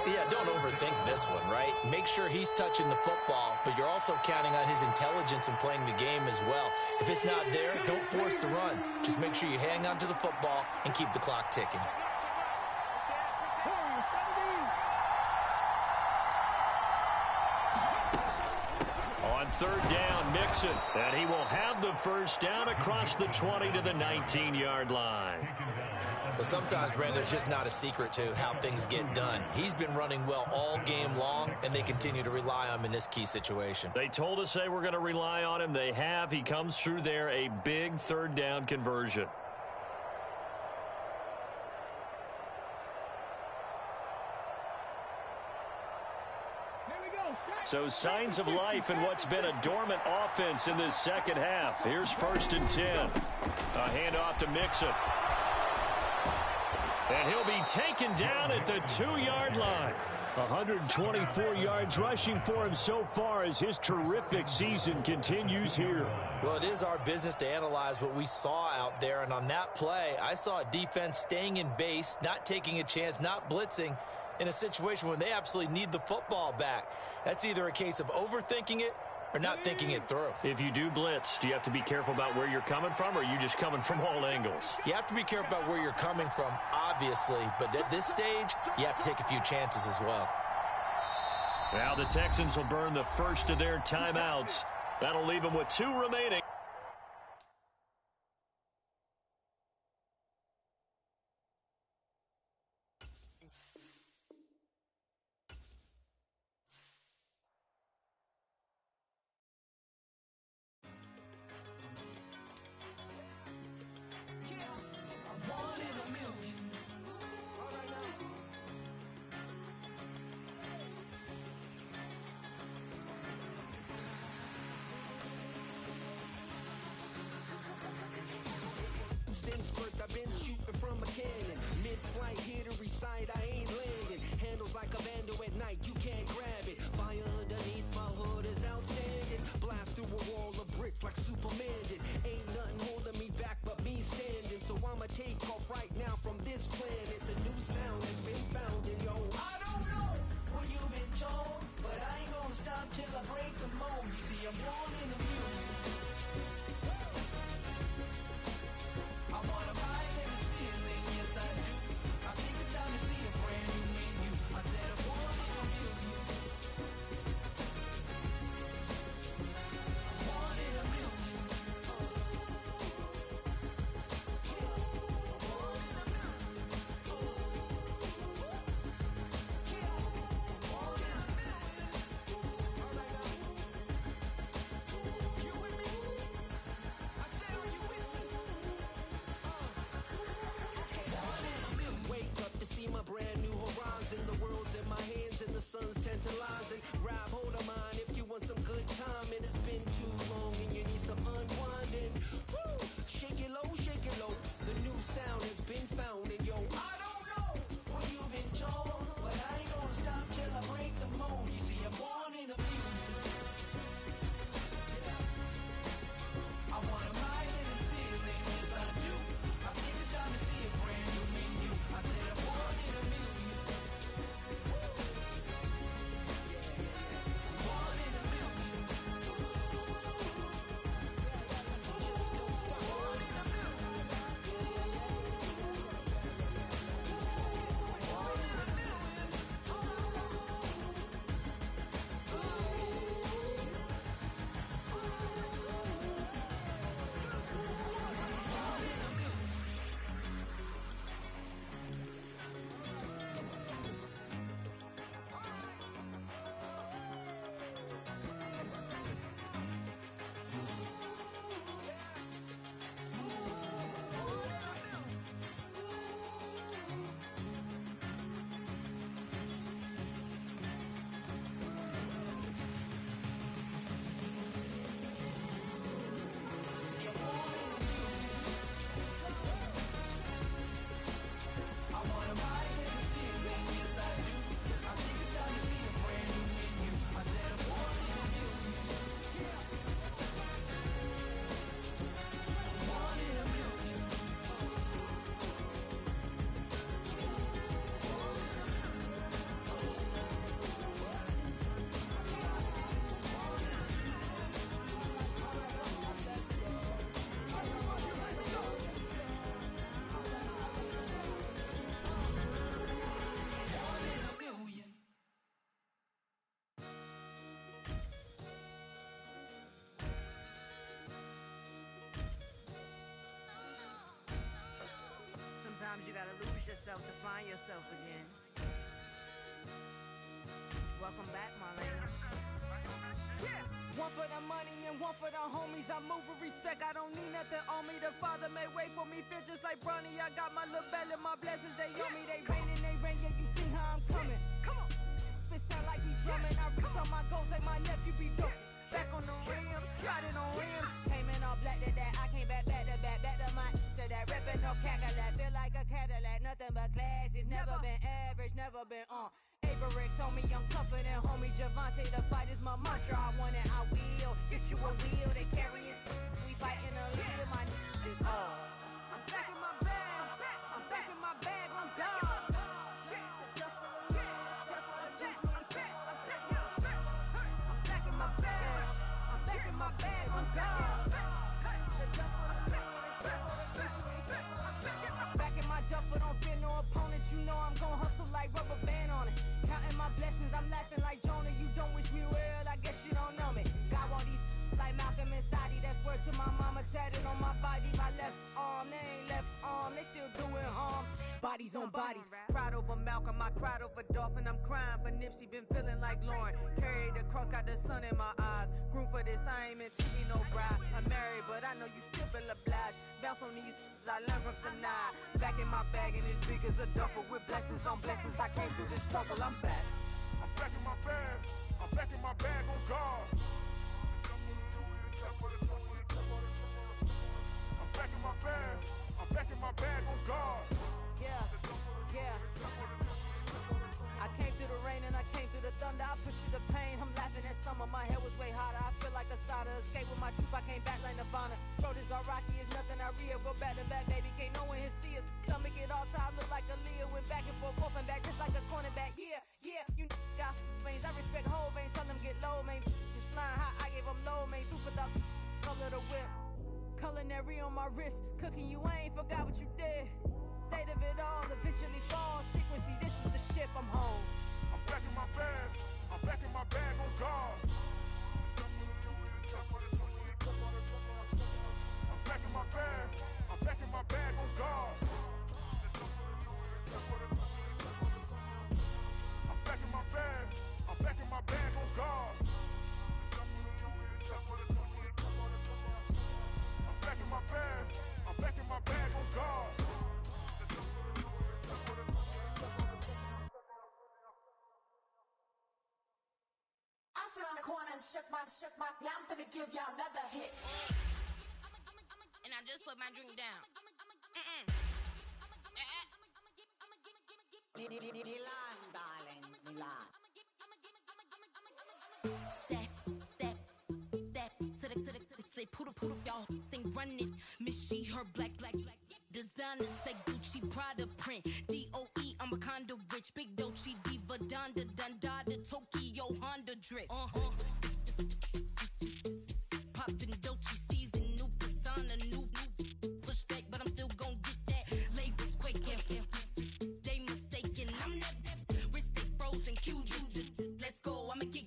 Yeah, don't overthink this one, right? Make sure he's touching the football, but you're also counting on his intelligence in playing the game as well. If it's not there, don't force the run. Just make sure you hang on to the football and keep the clock ticking. On 3rd down, Mixon, and he will have the first down across the 20 to the 19-yard line. But sometimes, Brandon, it's just not a secret to how things get done. He's been running well all game long, and they continue to rely on him in this key situation. They told us they were going to rely on him. They have. He comes through there, a big 3rd down conversion. So signs of life in what's been a dormant offense in this second half. Here's 1st and 10. A handoff to Mixon. And he'll be taken down at the 2-yard line. 124 yards rushing for him so far as his terrific season continues here. Well, it is our business to analyze what we saw out there, and on that play, I saw a defense staying in base, not taking a chance, not blitzing, in a situation when they absolutely need the football back. That's either a case of overthinking it or not thinking it through. If you do blitz, do you have to be careful about where you're coming from, or are you just coming from all angles? You have to be careful about where you're coming from, obviously, but at this stage, you have to take a few chances as well. Now the Texans will burn the first of their timeouts. That'll leave them with 2 remaining. Since birth, I've been shooting from a cannon. Mid-flight, hit a recite, I ain't landing. Handles like a vandal at night, you can't grab it. Fire underneath my hood is outstanding. Blast through a wall of bricks like Superman did. Ain't nothing holding me back but me standing. So I'ma take off right now from this planet. The new sound has been found in yo. I don't know what you've been told, but I ain't gonna stop till I break the mold. You see, I'm born in a million. I wanna rise in the ceiling, yes I do. I think it's time to see a brand new menu. I said I'm born in a million. I'm born in a million. you gotta lose yourself to find yourself again. Welcome back, Marlena. Yeah. One for the money and one for the homies. I move with respect, I don't need nothing on me. The Father may wait for me, feel just like Bronny. I got my little belly, my blessings, they on me. They rain, yeah, you see how I'm coming. Come on. It sound like we drumming. I reach on my goals like my nephew be dope. Back on the rims, riding on rims. Came in all black to that, I came back to my to that ripping off Cadillac. Feel like a Cadillac, nothing but class. It's never been average, never been on. Averix on me, I'm tougher than homie Javante. The fight is my mantra, I want it, I will. Get you a wheel, they carry it. We fighting a little, my is all. I'm back in my bag, I'm back in my bag, I'm gone. My bag on God. Back in my duffel, don't fear no opponent. You know I'm gon' hustle like rubber band on it. Counting my blessings, I'm laughing like Jonah. You don't wish me well, I guess you don't know me. Got all these like Malcolm and Sadie. That's word to my mama, tatted on my body. My left arm, they ain't left arm, they still doing harm. Bodies on bodies, cried over Malcolm, I cried over Dolphin. I'm crying for Nipsey, been feeling like Lauren. Carried the cross, got the sun in my eyes. Grew for this, I ain't meant to be no bride. I'm married, but I know you still feel obliged. Bounce on these, I learned from tonight. Back in my bag and as big as a duffel with blessings on blessings. I came through this struggle, I'm back. I'm back in my bag, I'm back in my bag on God. I'm back in my bag, I'm back in my bag on God. Yeah, yeah. I came through the rain and I came through the thunder. I pushed through the pain, I'm laughing at summer. My hair was way hotter, I feel like a soda. Escape with my truth, I came back like Nirvana. Throat is all rocky, it's nothing I real. Go back to back, baby, can't no one here see us. Stomach it all tied, look like a Leah. Went back and forth and back, just like a cornerback. Yeah, yeah, you got veins, I respect whole veins. Tell them get low, man. Just flying high, I gave them low, man. Two for the color the whip. Culinary on my wrist, cooking you, I ain't forgot what you did. State of it all, eventually falls. Frequency, this is the ship, I'm home. I'm back in my bag, I'm back in my bag on God. I'm back in my bag, I'm back in my bag on God. I'm back in my bag, I'm back in my bag on God. I'm back in my bag, I'm back in my bag on God. I sit on the corner and shook my, yeah, I'm finna give y'all another hit. And I just put my drink down. Milan, darling, Milan. Say poodle, y'all think run this. Miss she, her black. Designer say Gucci, Prada print. DOE, I'm a condo rich. Big Dolce, Diva, Donda, Dundada, Tokyo, Honda drip. Poppin' Dolce season, new persona, new pushback, but I'm still gon' get that. Labels quaking, they mistaken. I'm that wrist stay frozen, QG. Let's go, I'ma get.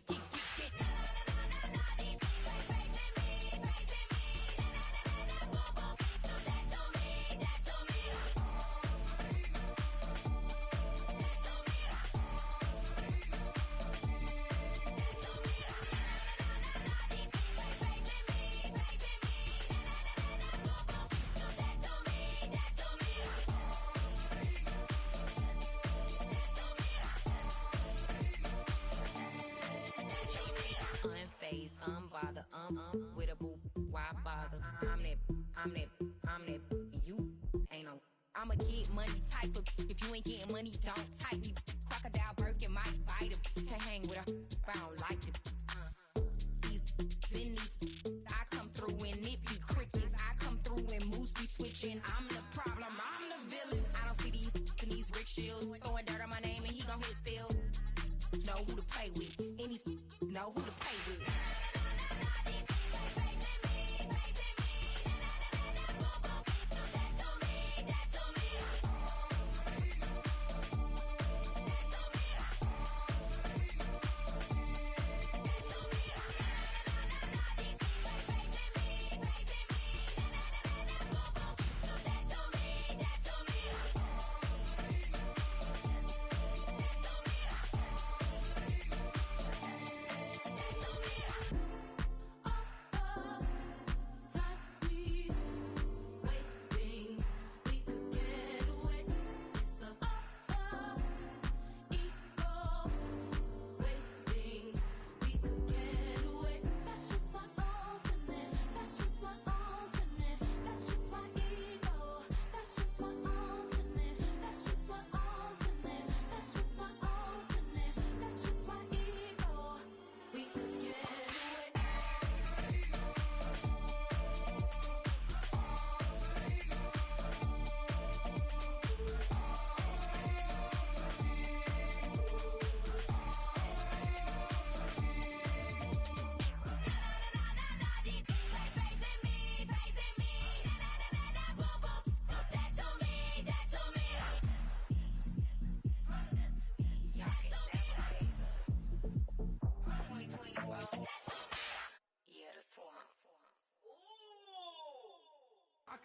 Unfazed, unbothered, with a boo, why bother? I'm that, you ain't no. I'm a get money type of. If you ain't getting money, don't type me. Crocodile Birkin might bite it. Can't hang with her if I don't like it. These I come through and it be crickets. I come through and moose be switching. I'm the problem, I'm the villain. I don't see these rickshaws throwing dirt on my name and he gon' hit still. Know who to play with, and these know who to play with.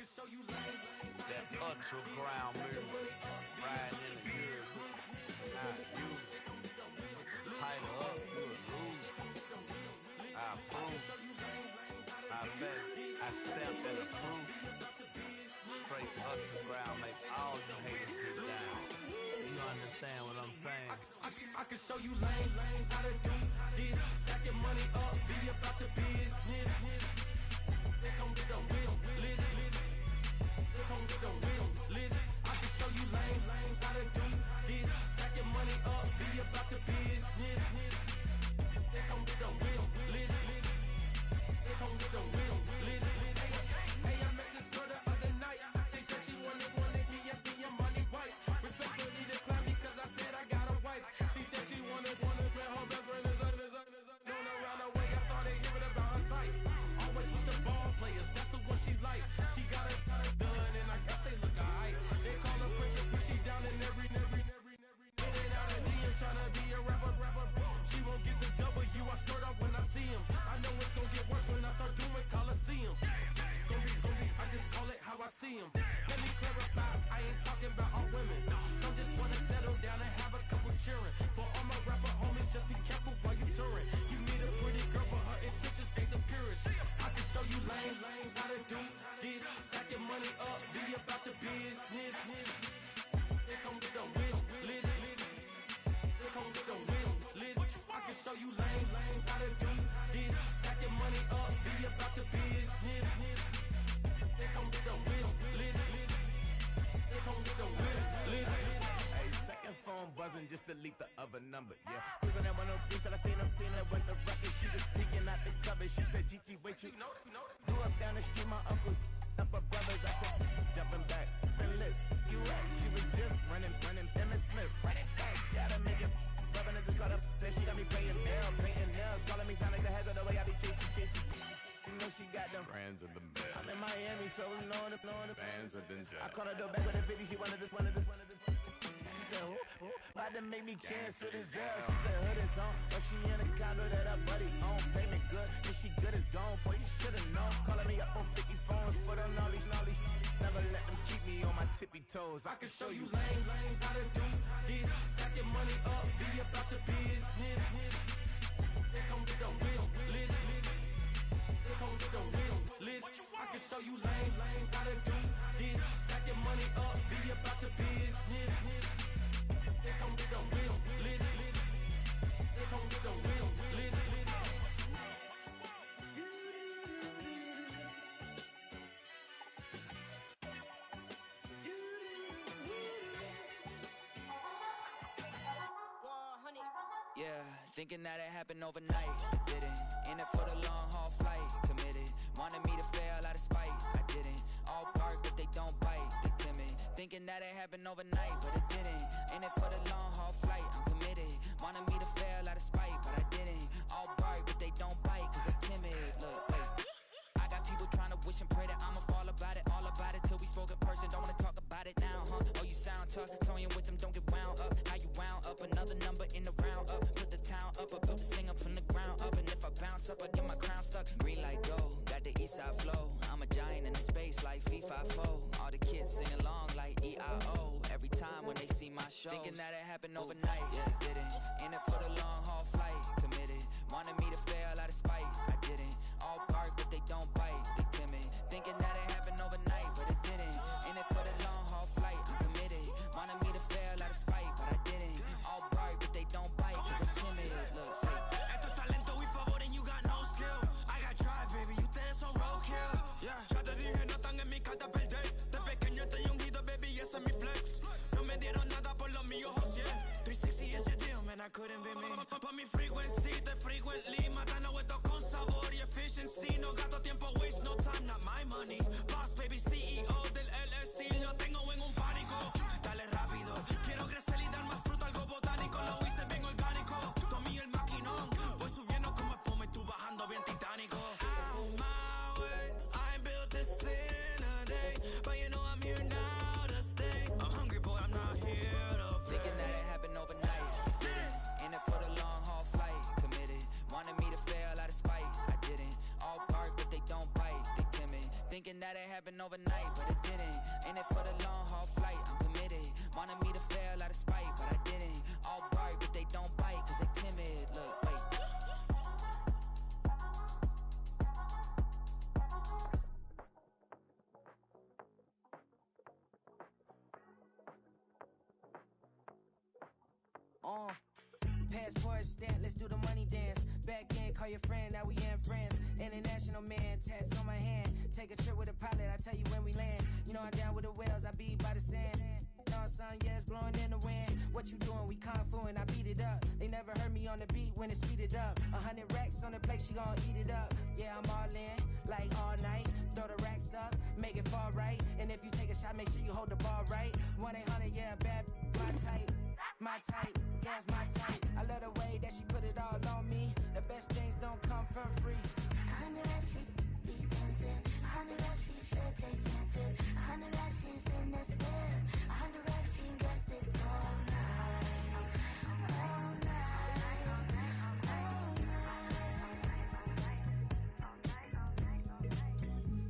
That ultra ground move, riding in the good, not used. Tighter up, you'll lose. I approve. I stamped and approve. Straight ultra ground, make all you haters get down. You understand what I'm saying? I can show you lame how to do this. Stack your money up, be about your business. They come get the wish list. They come get the wish list. I can show you lame how to do this. Stack your money up, be about your business. They come get the wish list. They come get the wish list. Hey, I met this girl the other night. She said she wanted me and be a money wife. Respectfully declined because I said I got a wife. She said she wanted man, her best friend is known around the way. I started hearing about her type. Always with the ball players, that's the one she likes. She got it done, and I guess they look alright. They call her princess, but she down in every. In and out of DMs, tryna be a rapper. She won't get the W, I skirt off when I see him. I know it's gonna get worse when I start doing Coliseums. Gonna be, I just call it how I see him. Let me clarify, I ain't talking about all women. Some just wanna settle down and have a couple cheering. For all my rapper homies, just be careful while you touring. You meet a pretty girl, but her intentions ain't the purest. I can show you lame how to do this. Stack your money up, be about your business. They come with the wish list. They come with the wish list. I can show you lame how to do this. Stack your money up, be about your business. They come with the wish list. They come with the wish list. Hey, second phone buzzing, just delete the other number, yeah. Cruising at 103 till I seen them teen that went the record. She was peeking out the cover. She said, Gigi, wait, you grew up down the street, my uncles up her brothers. I said, jumping back, been lit. You at? She was just running, Emmett Smith, running back. She had to make it, rubbing it, just caught up. Then she got me paying painting nails, calling me sound like the heads of the way I be chasing. You know she got them friends in the bed. I'm in Miami, so knowing the fans have been I called her door back with a 50, she wanted the. She said, who? About to make me cancel this L. She said, hood is on, but she in a condo that her buddy own. Payment good, if she good is gone. Boy, you should've known. Calling me up on 50 phones, foot on all these. Never let them keep me on my tippy toes. I can show you lame how to do this. Stack your money up, be about your business. They come with the wish list. They come with the wish list. I can show you lame how to do this. Stack your money up, be about your business. They come with the wish list. They come with the wish list. Yeah, thinking that it happened overnight, it didn't. In it for the long haul flight, committed. Wanted me to fail out of spite, I didn't. All bark but they don't bite, they timid. Thinking that it happened overnight, but it didn't. In it for the long haul flight, I'm committed. Wanted me to fail out of spite, but I didn't. All bark but they don't bite, cause they timid. Look, wait, I got people trying to wish and pray that I'ma fall about it. All about it till we spoke in person, don't wanna talk about it now, huh? Oh, you sound tough, toying with them, don't get wound up. How you wound up, another number in the round up. Put the town up, I built this thing up from the ground up. And if I bounce up, I get my crown stuck. Green light go, got the east side flow. I'm a giant in the space like FIFA4. All the kids sing along like EIO. Every time when they see my shows. Thinking that it happened overnight, yeah, didn't. In it for the long haul flight, committed. Wanted me to fail out of spite, I didn't. All bark but they don't bite, they timid. Thinking that it happened overnight, but it didn't. In it for the long haul flight, I'm committed. Wanted me to fail out of spite, but I didn't. All bark but they don't bite, cause I'm timid. Look, Esto es talento y favor and you got no skill. I got drive, baby, ustedes son roadkill. Yeah, ya te dije, no están en mi carta perder. De pequeño estoy ungido, baby, ese es mi flex. No me dieron nada por lo mío, José. 360 ese deal, man, I couldn't be me. Pa' mi frequency, te frequently. Matando esto con sabor y efficiency. No gasto tiempo In it for the long haul flight, I'm committed. Wanted me to fail out of spite, but I didn't. All bark, but they don't bite, cause they timid. Look, wait. Passport stamp, let's do the money dance. Back in, call your friend, now we in France. International man, tats on my hand. Take a trip with a pilot, I tell you when we land. You know I'm down with the whales, I be by the sand. On sun, yeah, it's blowing in the wind. What you doing? We kung fu and I beat it up. They never heard me on the beat when it's speeded up. 100 racks on the plate, she gon' eat it up. Yeah, I'm all in, like all night. Throw the racks up, make it fall right. And if you take a shot, make sure you hold the ball right. 1-800, yeah, bad, my type. My type, yeah, it's my type. I love the way that she put it all on me. The best things don't come from free. 100 racks, she be dancing. 100 racks, she should take chances. 100 racks, she's in this bed. 100 racks, she can get this all night. All night. All night.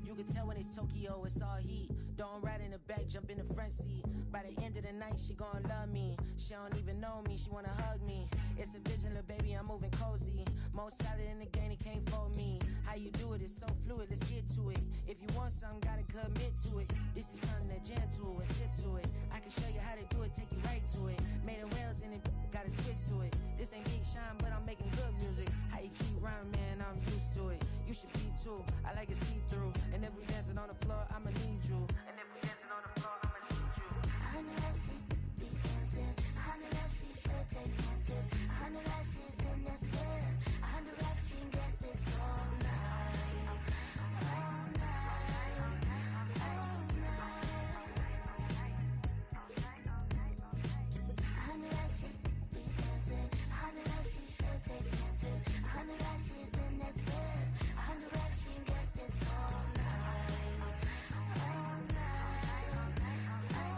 You can tell when it's Tokyo, it's all heat. Don't ride in the back, jump in the front seat. By the end of the night, she gon' love me. She don't even know me, she wanna hug me. It's a vision, little baby, I'm moving cozy. Most solid in the game, it can't fold me. How you do it, it's so fluid, let's get to it. If you want something, gotta commit to it. This is something that jam to and sip to it. I can show you how to do it, take you right to it. Made the rails in it, got a twist to it. This ain't Big Sean, but I'm making good music. How you keep rhyming, man, I'm used to it. You should be too, I like it see-through. And if we dancing on the floor, I'ma need you. And if we dancing on the floor, I'ma need you. 100 racks, she be dancing. 100 racks, she should take chances. 100 racks, she's in this bed. 100 racks, she can get this all night. All night. All night. 100 racks, she be dancing. 100 racks, she should take chances. 100 racks, she's in this bed. 100 racks, she can get this all night. All night. All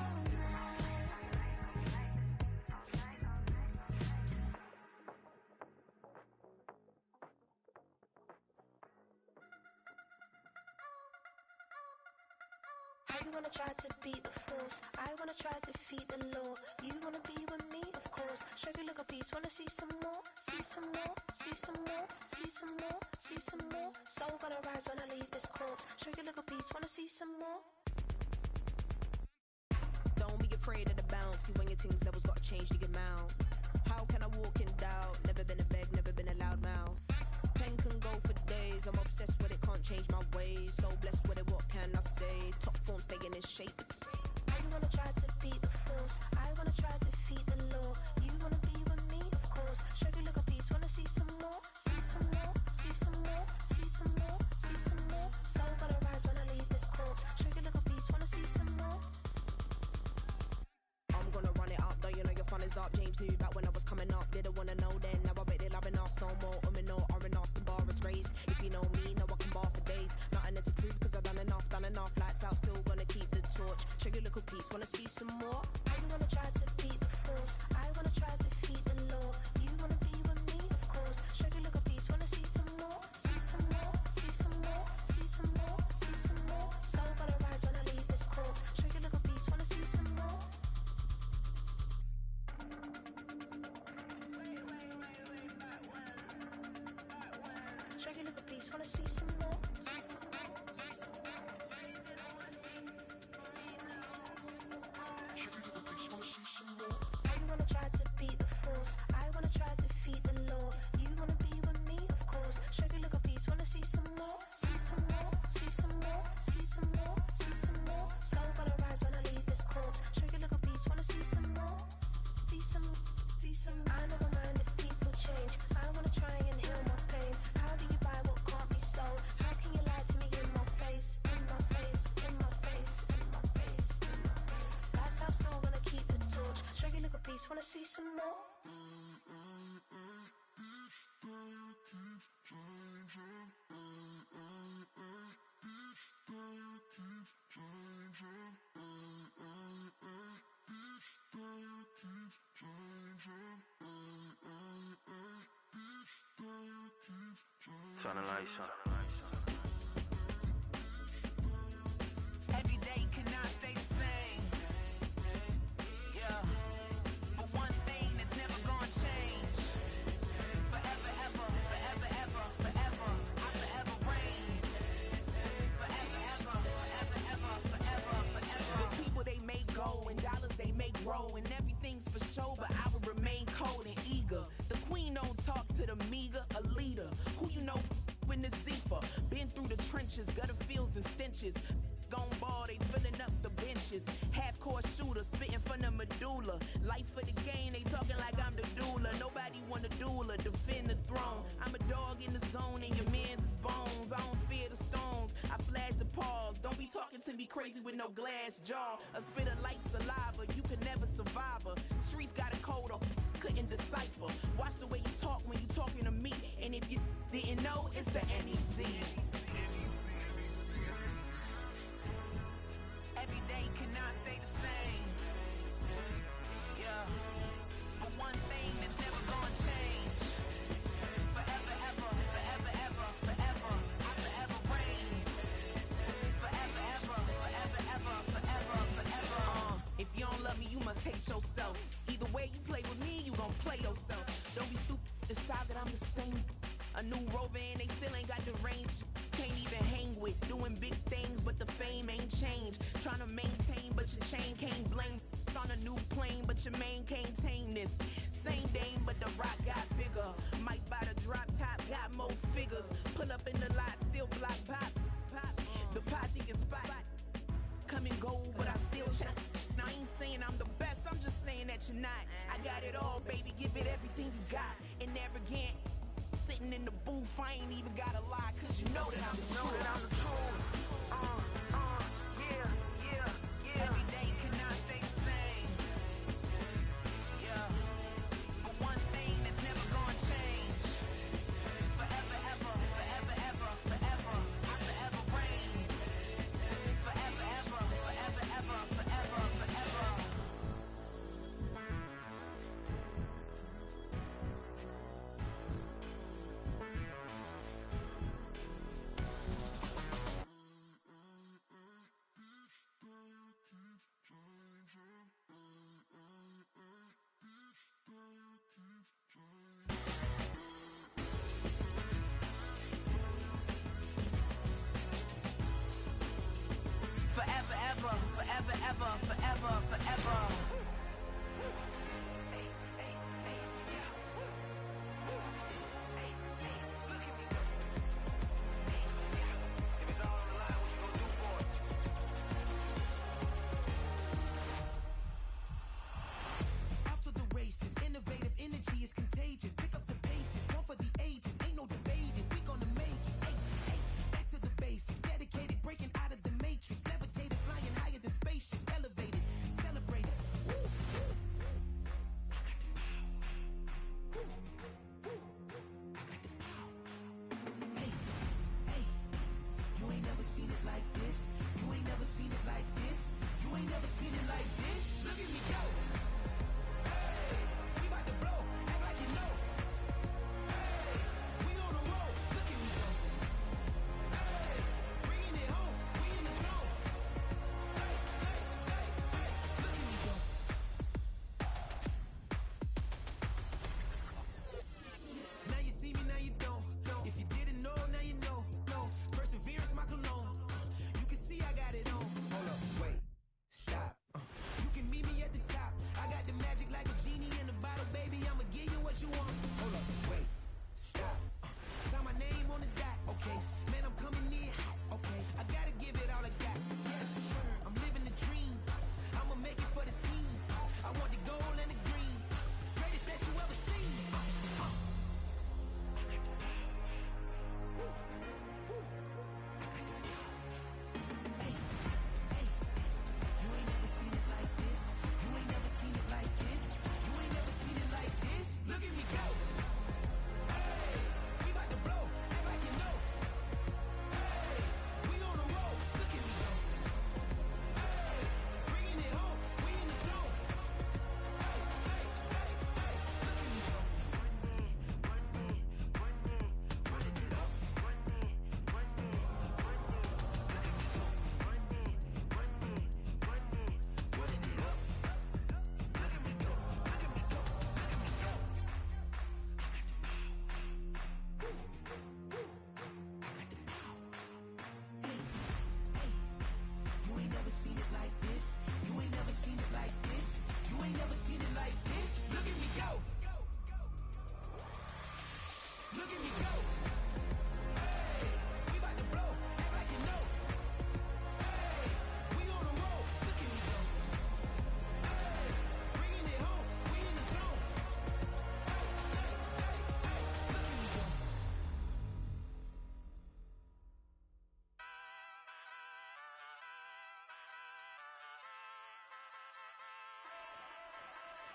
night. You wanna try to beat the force, I wanna try to defeat the law. You wanna be with me, of course. Show you look a piece, wanna see some more, see some more, see some more, see some more, see some more. Soul gonna rise when I leave this corpse. Show you look a piece, wanna see some more. Don't be afraid of the bounce. See when your things levels got changed to your mouth. How can I walk in doubt? Never been a beg, never been a loud mouth. Pen can go for days. I'm obsessed with it, can't change my ways. So blessed with it, what can I say? Top form staying in shape. You wanna try to beat the force, I wanna try to defeat the law. You wanna be with me, of course. Show you look a piece, wanna see some more, see some more, see some more, see some more, see some more. Soul gonna rise when I leave this corpse. Show you look a piece, wanna see some more. I'm gonna run it up, though you know your fun is up. James knew back when I was coming up. Didn't wanna know then, now I bet they loving us no more. No, R&R, the bar is raised. If you know me, now I can bar for days. Nothing to prove, cause I've done enough. Lights out, still gonna keep the torch. Show you look a piece, wanna see some more? You wanna try to beat the force, I wanna try to defeat the law. You wanna be with me, of course. Show you look a piece, wanna see some more, see some more, see some more, see some more, see some more. Soul gonna rise when I leave this corpse. Show you look a piece, wanna see some more. Show you look a piece, wanna see some more. You wanna try to beat the force, I wanna try to defeat the law. You wanna be with me, of course. Show you look a piece, wanna see some more, see some more, see some more, see some more, see some more. Soul gonna rise when I leave this corpse. Show you look a piece, wanna see some more, see some, see some. I never mind if people change. I wanna try and heal my pain. How do you buy what can't be sold? How can you lie to me in my face, in my face, in my face, in my face, in my face? That's how still gonna keep the torch. Show you look a piece, wanna see some more. Turn the lights on. Every day cannot stay the throne. I'm a dog in the zone and your man's is bones. I don't fear the stones, I flash the paws. Don't be talking to me crazy with no glass jaw. A spit of light saliva, you can never survive her. Streets got a code or couldn't decipher. Watch the way you talk when you talking to me. And if you didn't know, it's the NEC. Every day cannot stay the same. Yeah. But one thing that's never gonna change. Forever, ever, forever, ever, forever. I forever reign. Forever, ever, forever, ever, forever, forever. If you don't love me, you must hate yourself. Either way you play with me, you gon' play yourself. Don't be stupid, decide that I'm the same. A new rover and they still ain't got the range. Can't even hang with, doing big things, but the fame ain't changed. Trying to maintain, but your chain can't blame. On a new plane, but your main can't tame this. Same dame, but the rock got bigger. Might buy the drop top, got more figures. Pull up in the lot, still block pop. The posse can spot. Come and go, but I still check. Now I ain't saying I'm the best, I'm just saying that you're not. I got it all, baby, give it everything you got. And arrogant, sitting in the booth, I ain't even gotta lie, cause you know that I'm the truth. Yeah, yeah, yeah. Every day cannot stay the same. Yeah. But one thing that's never gonna change. Forever, ever, forever, ever, forever. I forever reign. Forever, ever, forever, ever, forever, forever.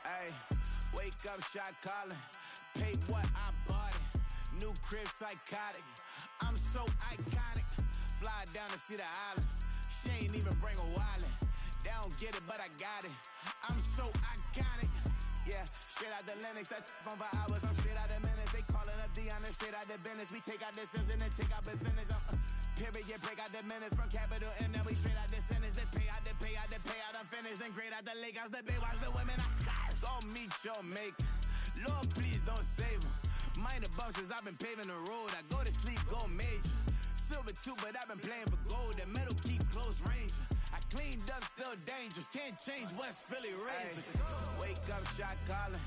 Ay, wake up, shot calling. Paid what I bought it. New crib, psychotic. I'm so iconic. Fly down to see the islands. She ain't even bring a wallet. They don't get it, but I got it. I'm so iconic. Yeah, straight out the Lennox. That on for hours. I'm straight out the minutes. They calling up Dion and straight out the business. We take out the Sims and then take out percentage. Period, break out the minutes from capital M. Now we straight out the sentence. They pay out, they pay out, they pay out. I'm finished. Then grade out the lake house. The bay watch the women. I got it. Go meet your maker. Lord, please don't save them. Minor bumps as I've been paving the road. I go to sleep, go major. Silver too, but I've been playing for gold. The metal keep close range. I cleaned up, still dangerous. Can't change West Philly raised. Wake up, shot calling.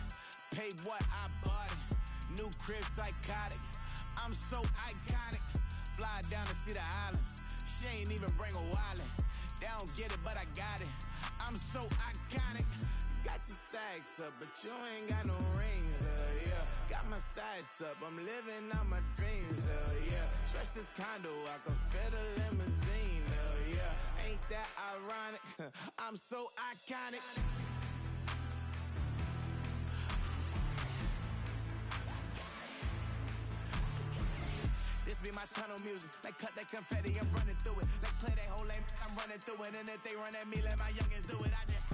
Paid what I bought it. New crib, psychotic. I'm so iconic. Fly down to see the islands. She ain't even bring a wallet. They don't get it, but I got it. I'm so iconic. Got your stacks up, but you ain't got no rings, yeah. Got my stats up, I'm living out my dreams, yeah. Stretch this condo, I can fit a limousine, yeah. Ain't that ironic? I'm so iconic. This be my tunnel music. Like cut that confetti, I'm running through it. Like play that whole lane, I'm running through it. And if they run at me, let my youngins do it. I just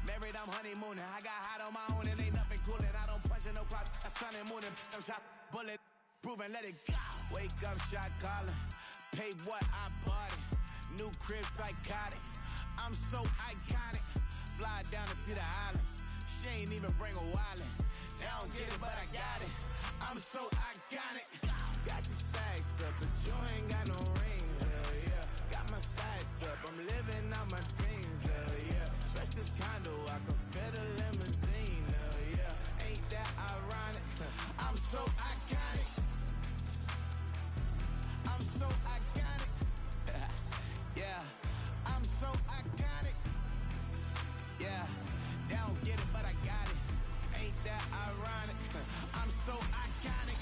married, I'm honeymooning. I got hot on my own and ain't nothing coolin'. I don't punch in no clock, a sun and moon. I'm shot, bullet, proven, let it go. Wake up, shot calling. Paid what I bought it. New crib, psychotic. I'm so iconic. Fly down to see the islands. She ain't even bring a wallet. They don't get it, but I got it. I'm so iconic. Got your stacks up, but you ain't got no rings, yeah. Got my stats up, I'm living out my dreams, yeah. Stretch this condo, I can fit a limousine, yeah. Ain't that ironic? I'm so iconic. I'm so iconic. Yeah, I'm so iconic. Yeah, they don't get it, but I got it. Ain't that ironic? I'm so iconic.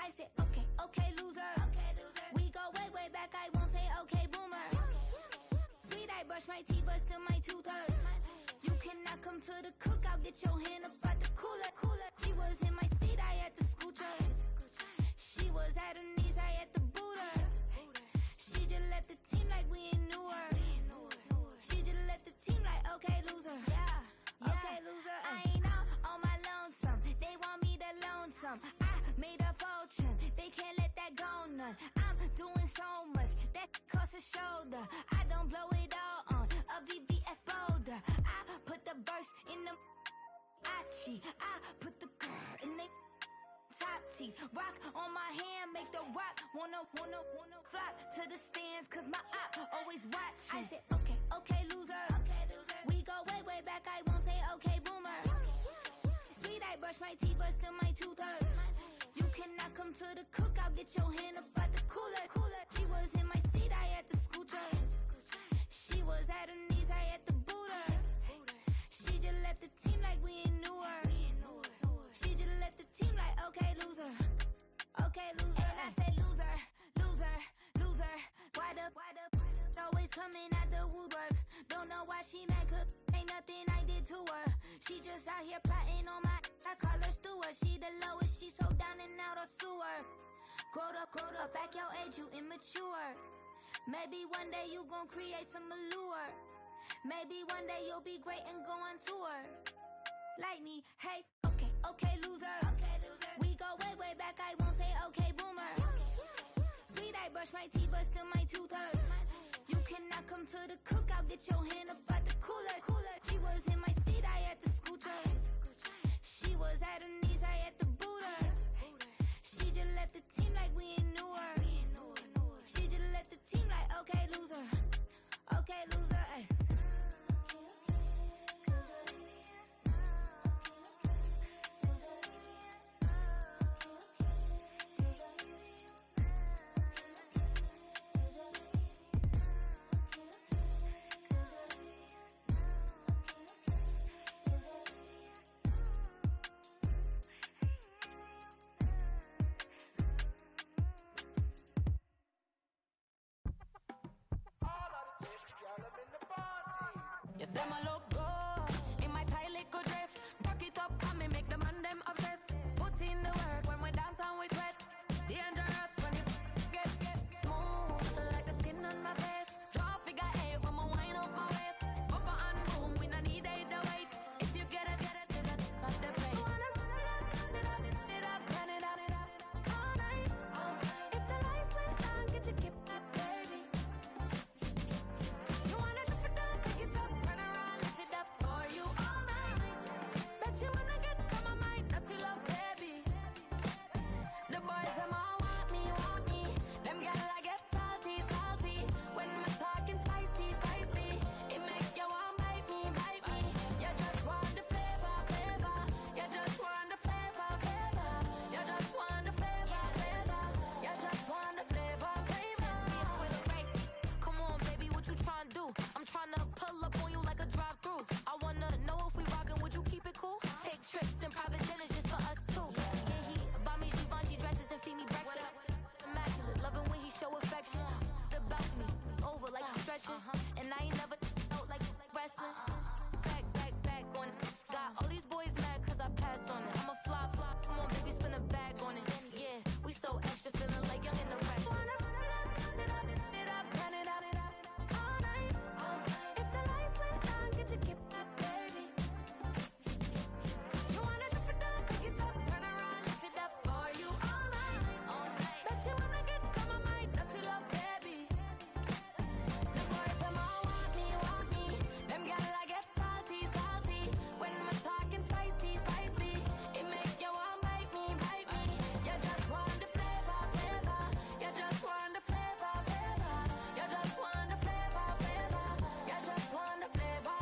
I said, okay, okay, loser. We go way, way back, I won't say okay, boomer. Sweet, I brush my teeth, but still my tooth hurt. You cannot come to the cookout, get your hand up out the cooler. She was in my seat, I had to scoot her. She was at her knees, I had to boot her. She just let the team like we ain't knew her. She just let the team like, okay, loser. Yeah, okay, loser. I ain't out on my lonesome. They want me to loan some. I made a fortune. They can't let that go none. I'm doing so much that costs a shoulder. I don't blow it all on a VVS boulder. I put the burst in the Achi. I put the girl in the top teeth. Rock on my hand, make the rock wanna flock to the stands, cause my eye always watching. I said, okay, okay, loser. We go way, way back, I won't say okay, boomer. Sweet, I brush my teeth, but still my tooth hurt. You cannot come to the cookout, get your hand up out the cooler. She was in my seat, I had to scoot her. She was at her knees, I had to boot her. She just let the team like we ain't knew her. She just let the team like, okay, loser. Okay, loser. And I said, loser, loser, loser. Why the always coming out the woodwork? Don't know why she mad, cause ain't nothing I did to her. She just out here plotting on my, I call her steward. She the lowest, she so down and out of sewer. Growed up, back your age, you immature. Maybe one day you gon' create some allure. Maybe one day you'll be great and go on tour. Like me, hey, okay, okay, loser. We go way, way back, I won't say okay, boomer. Sweet, I brush my teeth, but still my tooth hurt. You cannot come to the cookout, get your hand up out the cooler. She was in my seat, I had to scoot her. She was at her knees, I had to boot her. She just let the team like we ain't knew her. She just let the team like, okay, loser. Okay, loser, ay. You say my look good in my tight little dress. Rock it up and me make the man them obsessed. Put in the work when we dance and we sweat. Dangerous when you get smooth like the skin on my face. Draw figure eight when we wind up my waist. Bumper and boom, we no need either wait. If you get it, off the plate. You wanna run it up, run it up, all night. If the lights went down, get your kip up, baby. You wanna drop it down, pick it up, turn around, lift it up for you all night. Bet you wanna get some of my dirty love, baby. The boys them all want me. Them gyal I get salty. When me talking spicy. It make you want bite me. You just want the flavor. You just want the flavor. You just want the flavor. You just want the flavor. Just see it with a right. Come on, baby, what you tryna do? I'm tryna pull up on you like a drive-through. I wanna know if we rockin', would you keep it cool? Take trips and private dinners just for us two. Yeah, he buy me Givenchy dresses and feed me breakfast. Immaculate, loving when he show affection. The balcony, over like you stretching. And I ain't never out like wrestling. Back on it. Got all these boys mad cause I passed on it. I'm a flop. Come on, baby, spin a bag on it. Yeah, we so extra, feeling like young in the rest. Run it up, all night. If the lights went down, get your kip up, baby. You wanna drop it down, pick it up, turn around, lift it up for you all night. Bet you wanna get some of my dirty love, baby. The boys them all want me. Them gyal I get salty. When me talking spicy. It make you want bite me. You just want the flavor. You just want the flavor. You just want the flavor. You just want the flavor.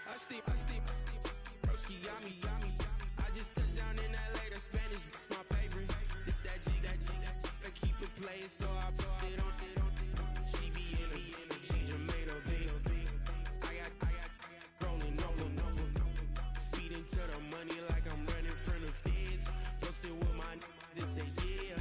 I stay, broski, yummy. I just touched down in LA, the Spanish, my favorite. This that G, I keep it playing, so I put it on. She be in it, she just made a big. I got rolling over. Speeding to the money like I'm running from the feds. Posted with my they say yeah.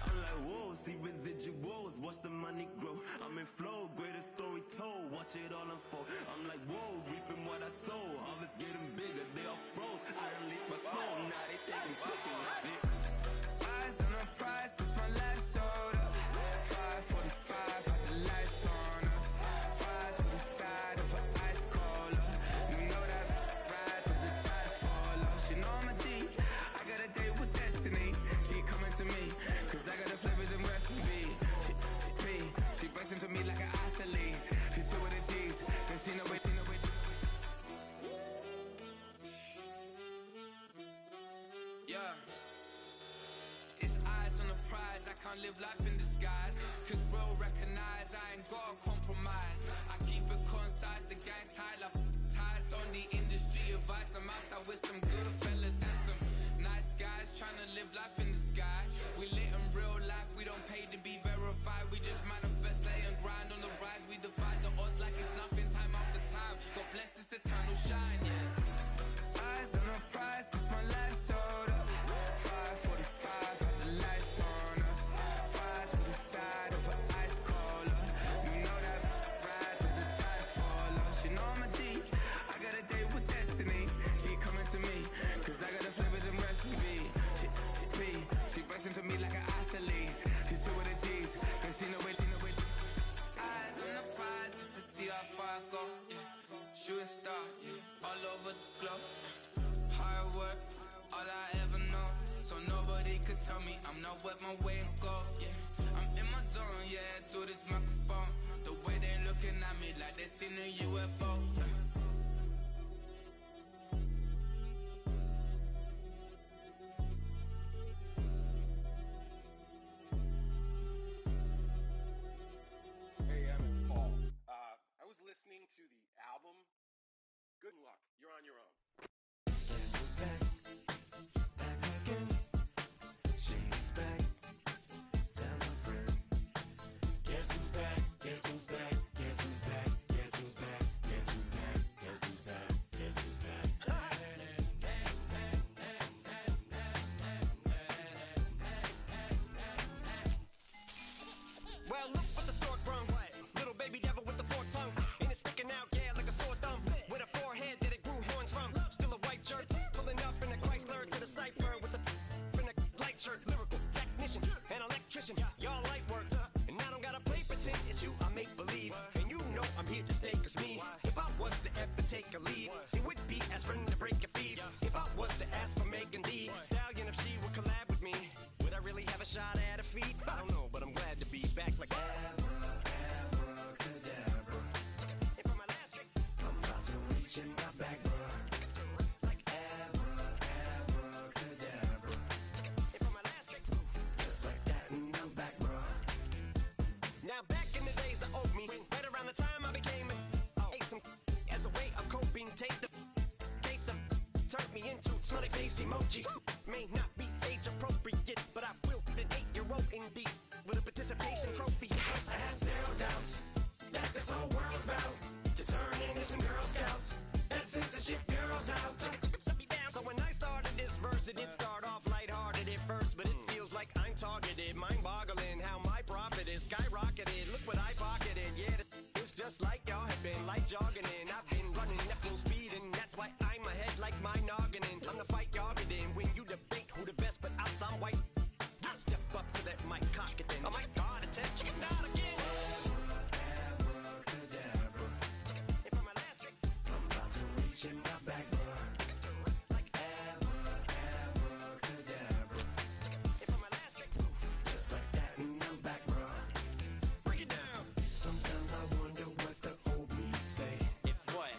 I'm like, whoa, see residuals, watch the money grow. I'm in flow, greatest story told, watch it all unfold. I'm like, whoa, reaping what I sow. Harvest getting bigger, they all froze. I release my soul, now they taking pictures of it. Eyes on the prize, it's my life sold up. 545, had the lights on us. Fries with the side of an ice cola. You know that ride till the tires fall off. She know I'm a D, I got a date with destiny. She coming to me, cause I got the flavors and recipe. She breaks into me like an athlete. She two with the G's, then she know it. Yeah. It's eyes on the prize, I can't live life in disguise. Cause bro recognize I ain't gotta compromise. I keep it concise, the gang tight like ties on the industry advice. I'm outside with some good fellas and some nice guys trying to live life in the sky. We lit in real life, we don't pay to be verified. We just manifest, lay and grind on the rise. We defy the odds like it's nothing, time after time. God bless this eternal shine, yeah. Eyes on the prize, it's my life sold up. 545, had the lights on us. Fries with the side of an ice cola. You know that ride till the tires fall off. She know I'm a D, I got a date with destiny. She coming to me, cause I got the flavors and recipe. so nobody could tell me I'm not what my way and go. Yeah, I'm in my zone, yeah, through this microphone. The way they looking at me like they seen a UFO. Hey, it's Paul. I was listening to the album. Good luck. You're on your own. Guess who's back? Back again. She's back. Tell a friend. Guess who's back? Guess who's back? Guess who's back? Guess who's back? Guess who's back? Guess who's back? Guess who's back? Well, look what the stork brung. Little baby devil with the forked tongue. And it's sticking out, yeah, like a sore thumb. With a forehead that it grew horns from. Still a white shirt. Pulling up in a Chrysler to the cipher with the in a light shirt. Lyrical technician, an electrician. Y'all light work. And I don't gotta play pretend it's you, I make believe. And you know I'm here to stay, cause me, if I was to ever take a leave, it would be aspirin to break a feed. If I was to ask for Megan D Stallion, if she would collab with me, would I really have a shot at a feat? I don't know, but I'm glad to be back like Abracadabra. And for my last trick, I'm about to reach in my bag, bruh. Like abracadabra. and for my last trick, Just like that, and I'm back, bruh. now back in the days I owed me, right around the time I became ate some as a way of coping. Take the case of turned me into smiley face emoji. May not be age appropriate, but I will an 8-year-old indeed with a participation trophy. Plus I have zero doubts that this whole world's bound to turn into some Girl Scouts. That censorship bureau's out. So when I started this verse, it did start off lighthearted at first, but it feels like I'm targeted. Mind-boggling how my profit is skyrocketed. Look what I pocketed. Yeah, it's just like y'all have been like jogging in. I've been running at full speed, and that's why I'm ahead like my noggin. I'm the fight y'all get in when you debate who the best, but I'm some white. I step up to that mic, cock it then. Oh my God, it's a chicken out again. Abracadabra. And for my last trick, I'm about to reach in my bag, bruh. Like abracadabra. and for my last trick, Just like that, and I'm back, bruh. break it down. Sometimes I wonder what the old me'd say. If what?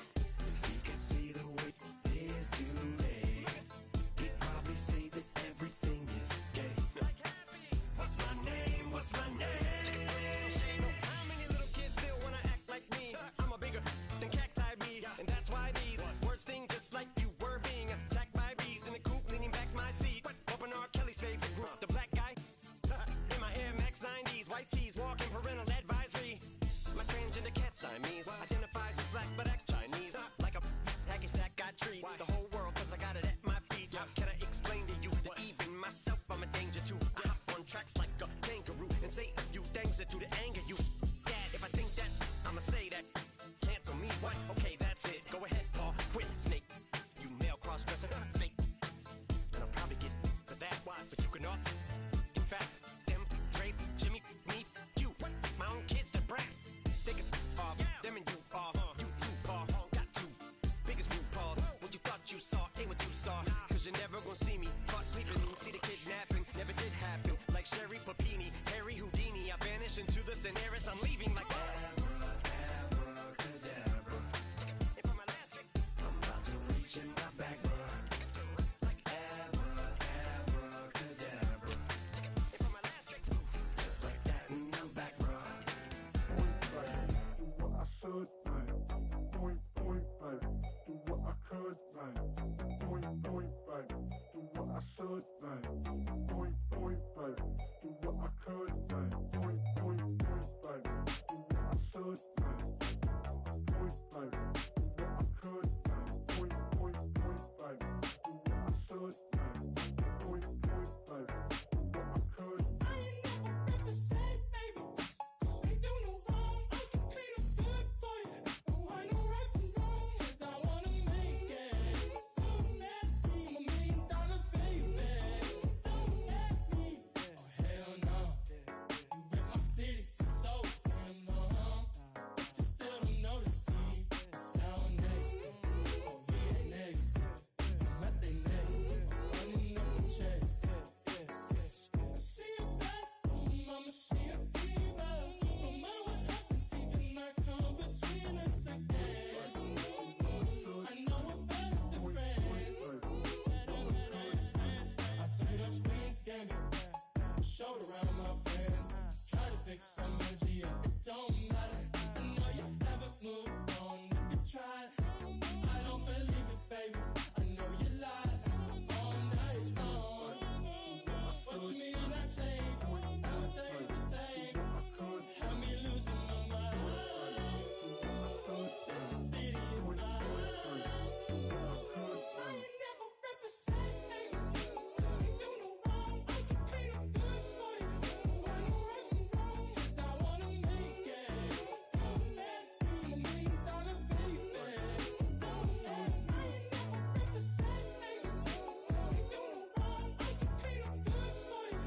If he could see the way it is today, he'd probably say that everything is gay. What's my name? What's my name? So how many little kids still wanna act like me? I'm a bigger than cacti bee, and that's why these words sting just like you were being attacked by bees in the coop, leaning back my seat. Open R. Kelly's favorite group, the black guy. In my Air Max 90s, white tees, walking parental advisory. My transgender cat Siamese identifies as black but acts Chinese. Like a hacky sack, I treat the whole world cause I got it at my feet. Can I explain to you that even myself I'm a danger to? I hop on tracks like a kangaroo and say a few things to the anger you. Dad, if I think that, I'ma say that. Cancel me, what? Okay, that's it. Go ahead, Paul. Quit, snake. You male cross-dresser, fake. And I'll probably get for that, but you can all. In fact, them, Dre, Jimmy, me, you. My own kids that brass. They can off. Them and you off. You too, Paul. Got two. Biggest blue paws. What you thought you saw ain't what you saw. Cause you're never gonna see me caught sleeping. See the kidnapping. Never did happen. Like Sherry Papini, Harry Houdini. I vanish into the thin air as I'm leaving like Abracadabra. And for my last trick, I'm about to reach in my bag, bruh. Like abracadabra. and for my last trick, Just like that, and I'm back, bruh. Do what I should, like. Point, like. Do what I could, like. Point, like. Do what I should, like. Point, like. Do what I could, like. Point, like. Do change. I'll stay the same. Have me losing my mind. Said the city is mine. I never represent. Don't do no wrong. I can plead no good for you. Why no right from wrong? 'Cause I wanna make it. I'm a $1 million baby. Don't let I never represent. Don't do no wrong. I can plead no good for you.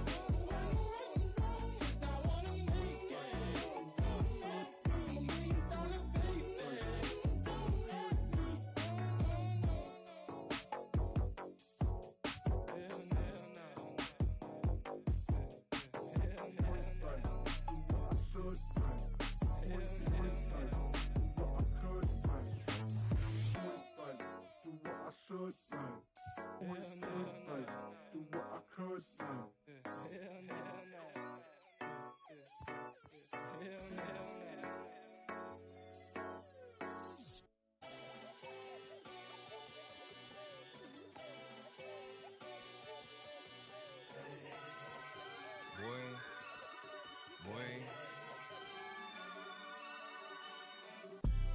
Why no right from wrong? 'Cause I wanna make it. I'm a $1 million baby. Don't let me.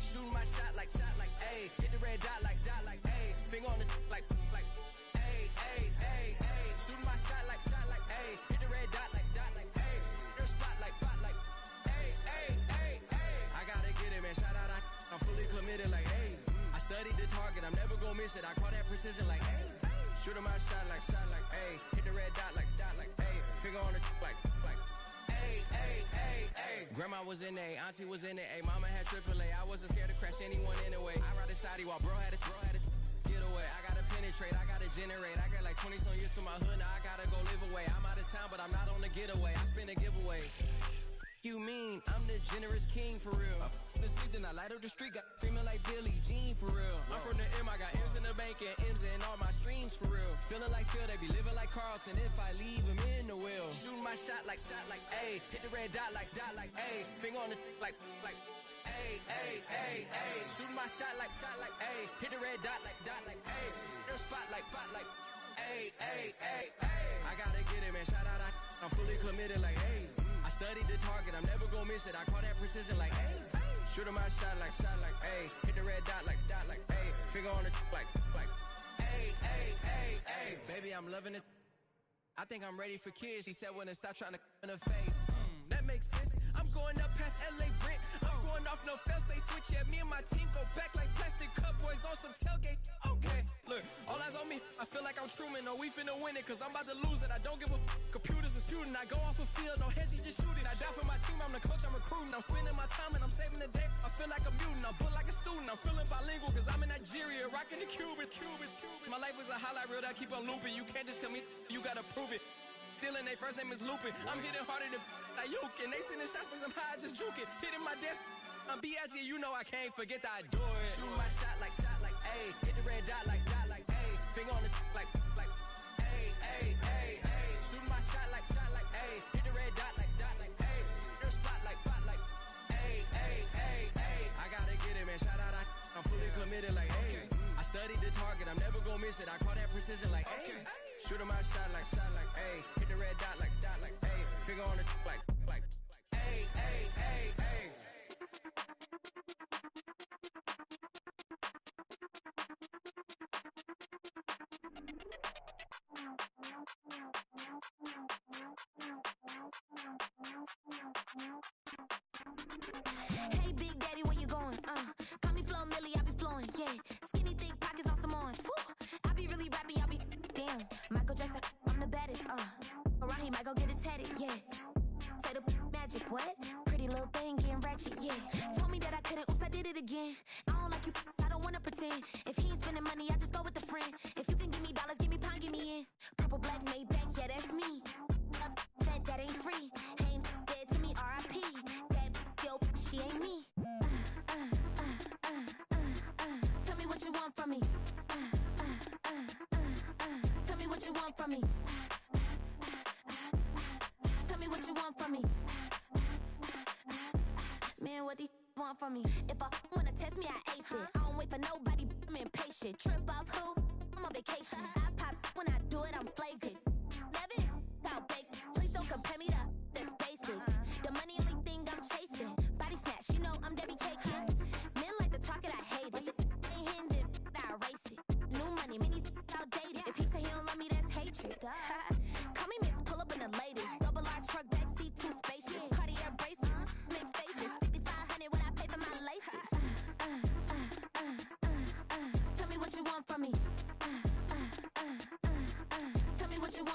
Shooting my shot like, ayy. Hit the red dot like, ayy. Finger on the like, ayy, ayy, ayy, ayy. Shooting my shot like, ayy. Hit the red dot like, ayy. Your spot like, ayy, ayy, ayy, ayy. I gotta get it, man. Shout out, I'm fully committed like, ayy. I studied the target, I'm never gonna miss it. I call that precision like, ayy. Shooting my shot like, ayy. Hit the red dot like, ayy. Finger on the like, ayy, ayy, ayy, ayy. Grandma was in A, auntie was in it, ayy. Mama had AAA, I wasn't scared to crash anyone anyway. I ride a shotty while bro had a get away. I gotta penetrate, I gotta generate. I got like 20 some years to my hood, now I gotta go live away. I'm out of town, but I'm not on the getaway. I spin a giveaway. You mean I'm the generous king for real? I f***ing sleep, then I light up the street, got screaming like Billie Jean for real. I'm from the M, I got M's in the bank and M's in all my streams for real. Feeling like Phil, they be living like Carlton if I leave him in the wheel. Shooting my shot like, ayy. Hit the red dot like, ayy. Finger on the like, ayy, ayy, ayy, ayy. Shooting my shot like, ayy. Hit the red dot like, ayy. Your spot like, ayy, ayy, ayy, ayy. I gotta get it, man. Shout out, I'm fully committed like, ayy. I studied the target, I'm never gonna miss it. I call that precision like, ayy. Shooting my shot like, ayy. Hit the red dot like, ayy. Finger on the like, ayy, ayy, ayy, ayy. Baby, I'm loving it. I think I'm ready for kids. She said when to stop trying to in her face. That makes sense. I'm going up past LA Brent. I'm going off no fail, say switch. Yeah, me and my team go back like plastic cup boys on some tailgate. Okay, look, all eyes on me. I feel like I'm Truman. No, we finna win it, cause I'm about to lose it. I don't give a computers disputing. I go off a field, no heads, just shoot it. I die for my team, I'm the coach, I'm recruiting. I'm spending my time and I'm saving the day. I feel like a mutant, I'm built like a student. I'm feeling bilingual, cause I'm in Nigeria, rocking the Cubans. My life is a highlight reel that I keep on looping. You can't just tell me, you gotta prove it. Stealing, they first name is Lupin. I'm hitting harder than like Yukin. They sending shots, but I'm high, just juke it. Hitting my desk, I'm B.I.G. You know I can't forget that I do it. Shooting my shot like, ayy. Hit the red dot like, ayy. Finger on the like, ayy, ayy, ayy, ayy. Shooting my shot like, ayy. Hit the red dot like, ayy. Your spot like, ayy, ayy, ayy, ayy. I gotta get it, man. Shout out, I'm fully committed like, ayy. I studied the target, I'm never gonna miss it. I call that precision like, ayy. Shooting my shot like, ayy. Hit the red dot like, ayy. Finger on the like, ayy, ayy, ayy, ayy. Hey, Big Daddy, where you going? Call me Flo Millie, I be flowing, yeah. Skinny, thick pockets on some ones. Woo! I be really rapping, y'all be damn. Michael Jackson, I'm the baddest, Around here, might go get it tatted, yeah. Say the magic, what? Pretty little thing getting ratchet, yeah. Told me that I couldn't, oops, I did it again. I don't like you, I don't wanna pretend. If he ain't spending money, I just go with the friend. If you can give me dollars, give me pound, give me in. Purple, black, made back, yeah, that's me. That ain't free. Ain't dead to me, R.I.P. That dope, she ain't me. Tell me what you want from me. Tell me what you want from me. Tell me what you want from me. Man, what do you want from me? If I wanna test me, I ace it. I don't wait for nobody, I'm impatient. Trip off who? I'm on vacation. I pop when I do it, I'm flagrant. Never is out baked. Please don't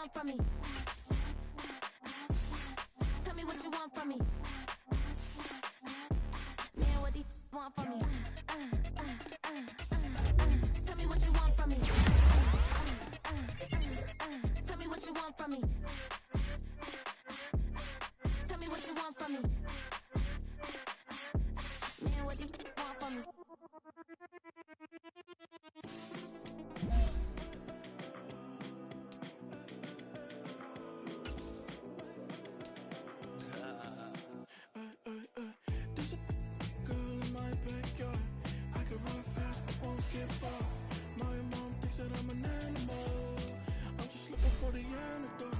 want from me? Tell me what you want from me. Man, what these want from me? Tell me what you want from me. Tell me what you want from me. Tell me what you want from me. Man, what these want from me? There's a girl in my backyard. I can run fast but won't get far. My mom thinks that I'm an animal. I'm just looking for the antidote.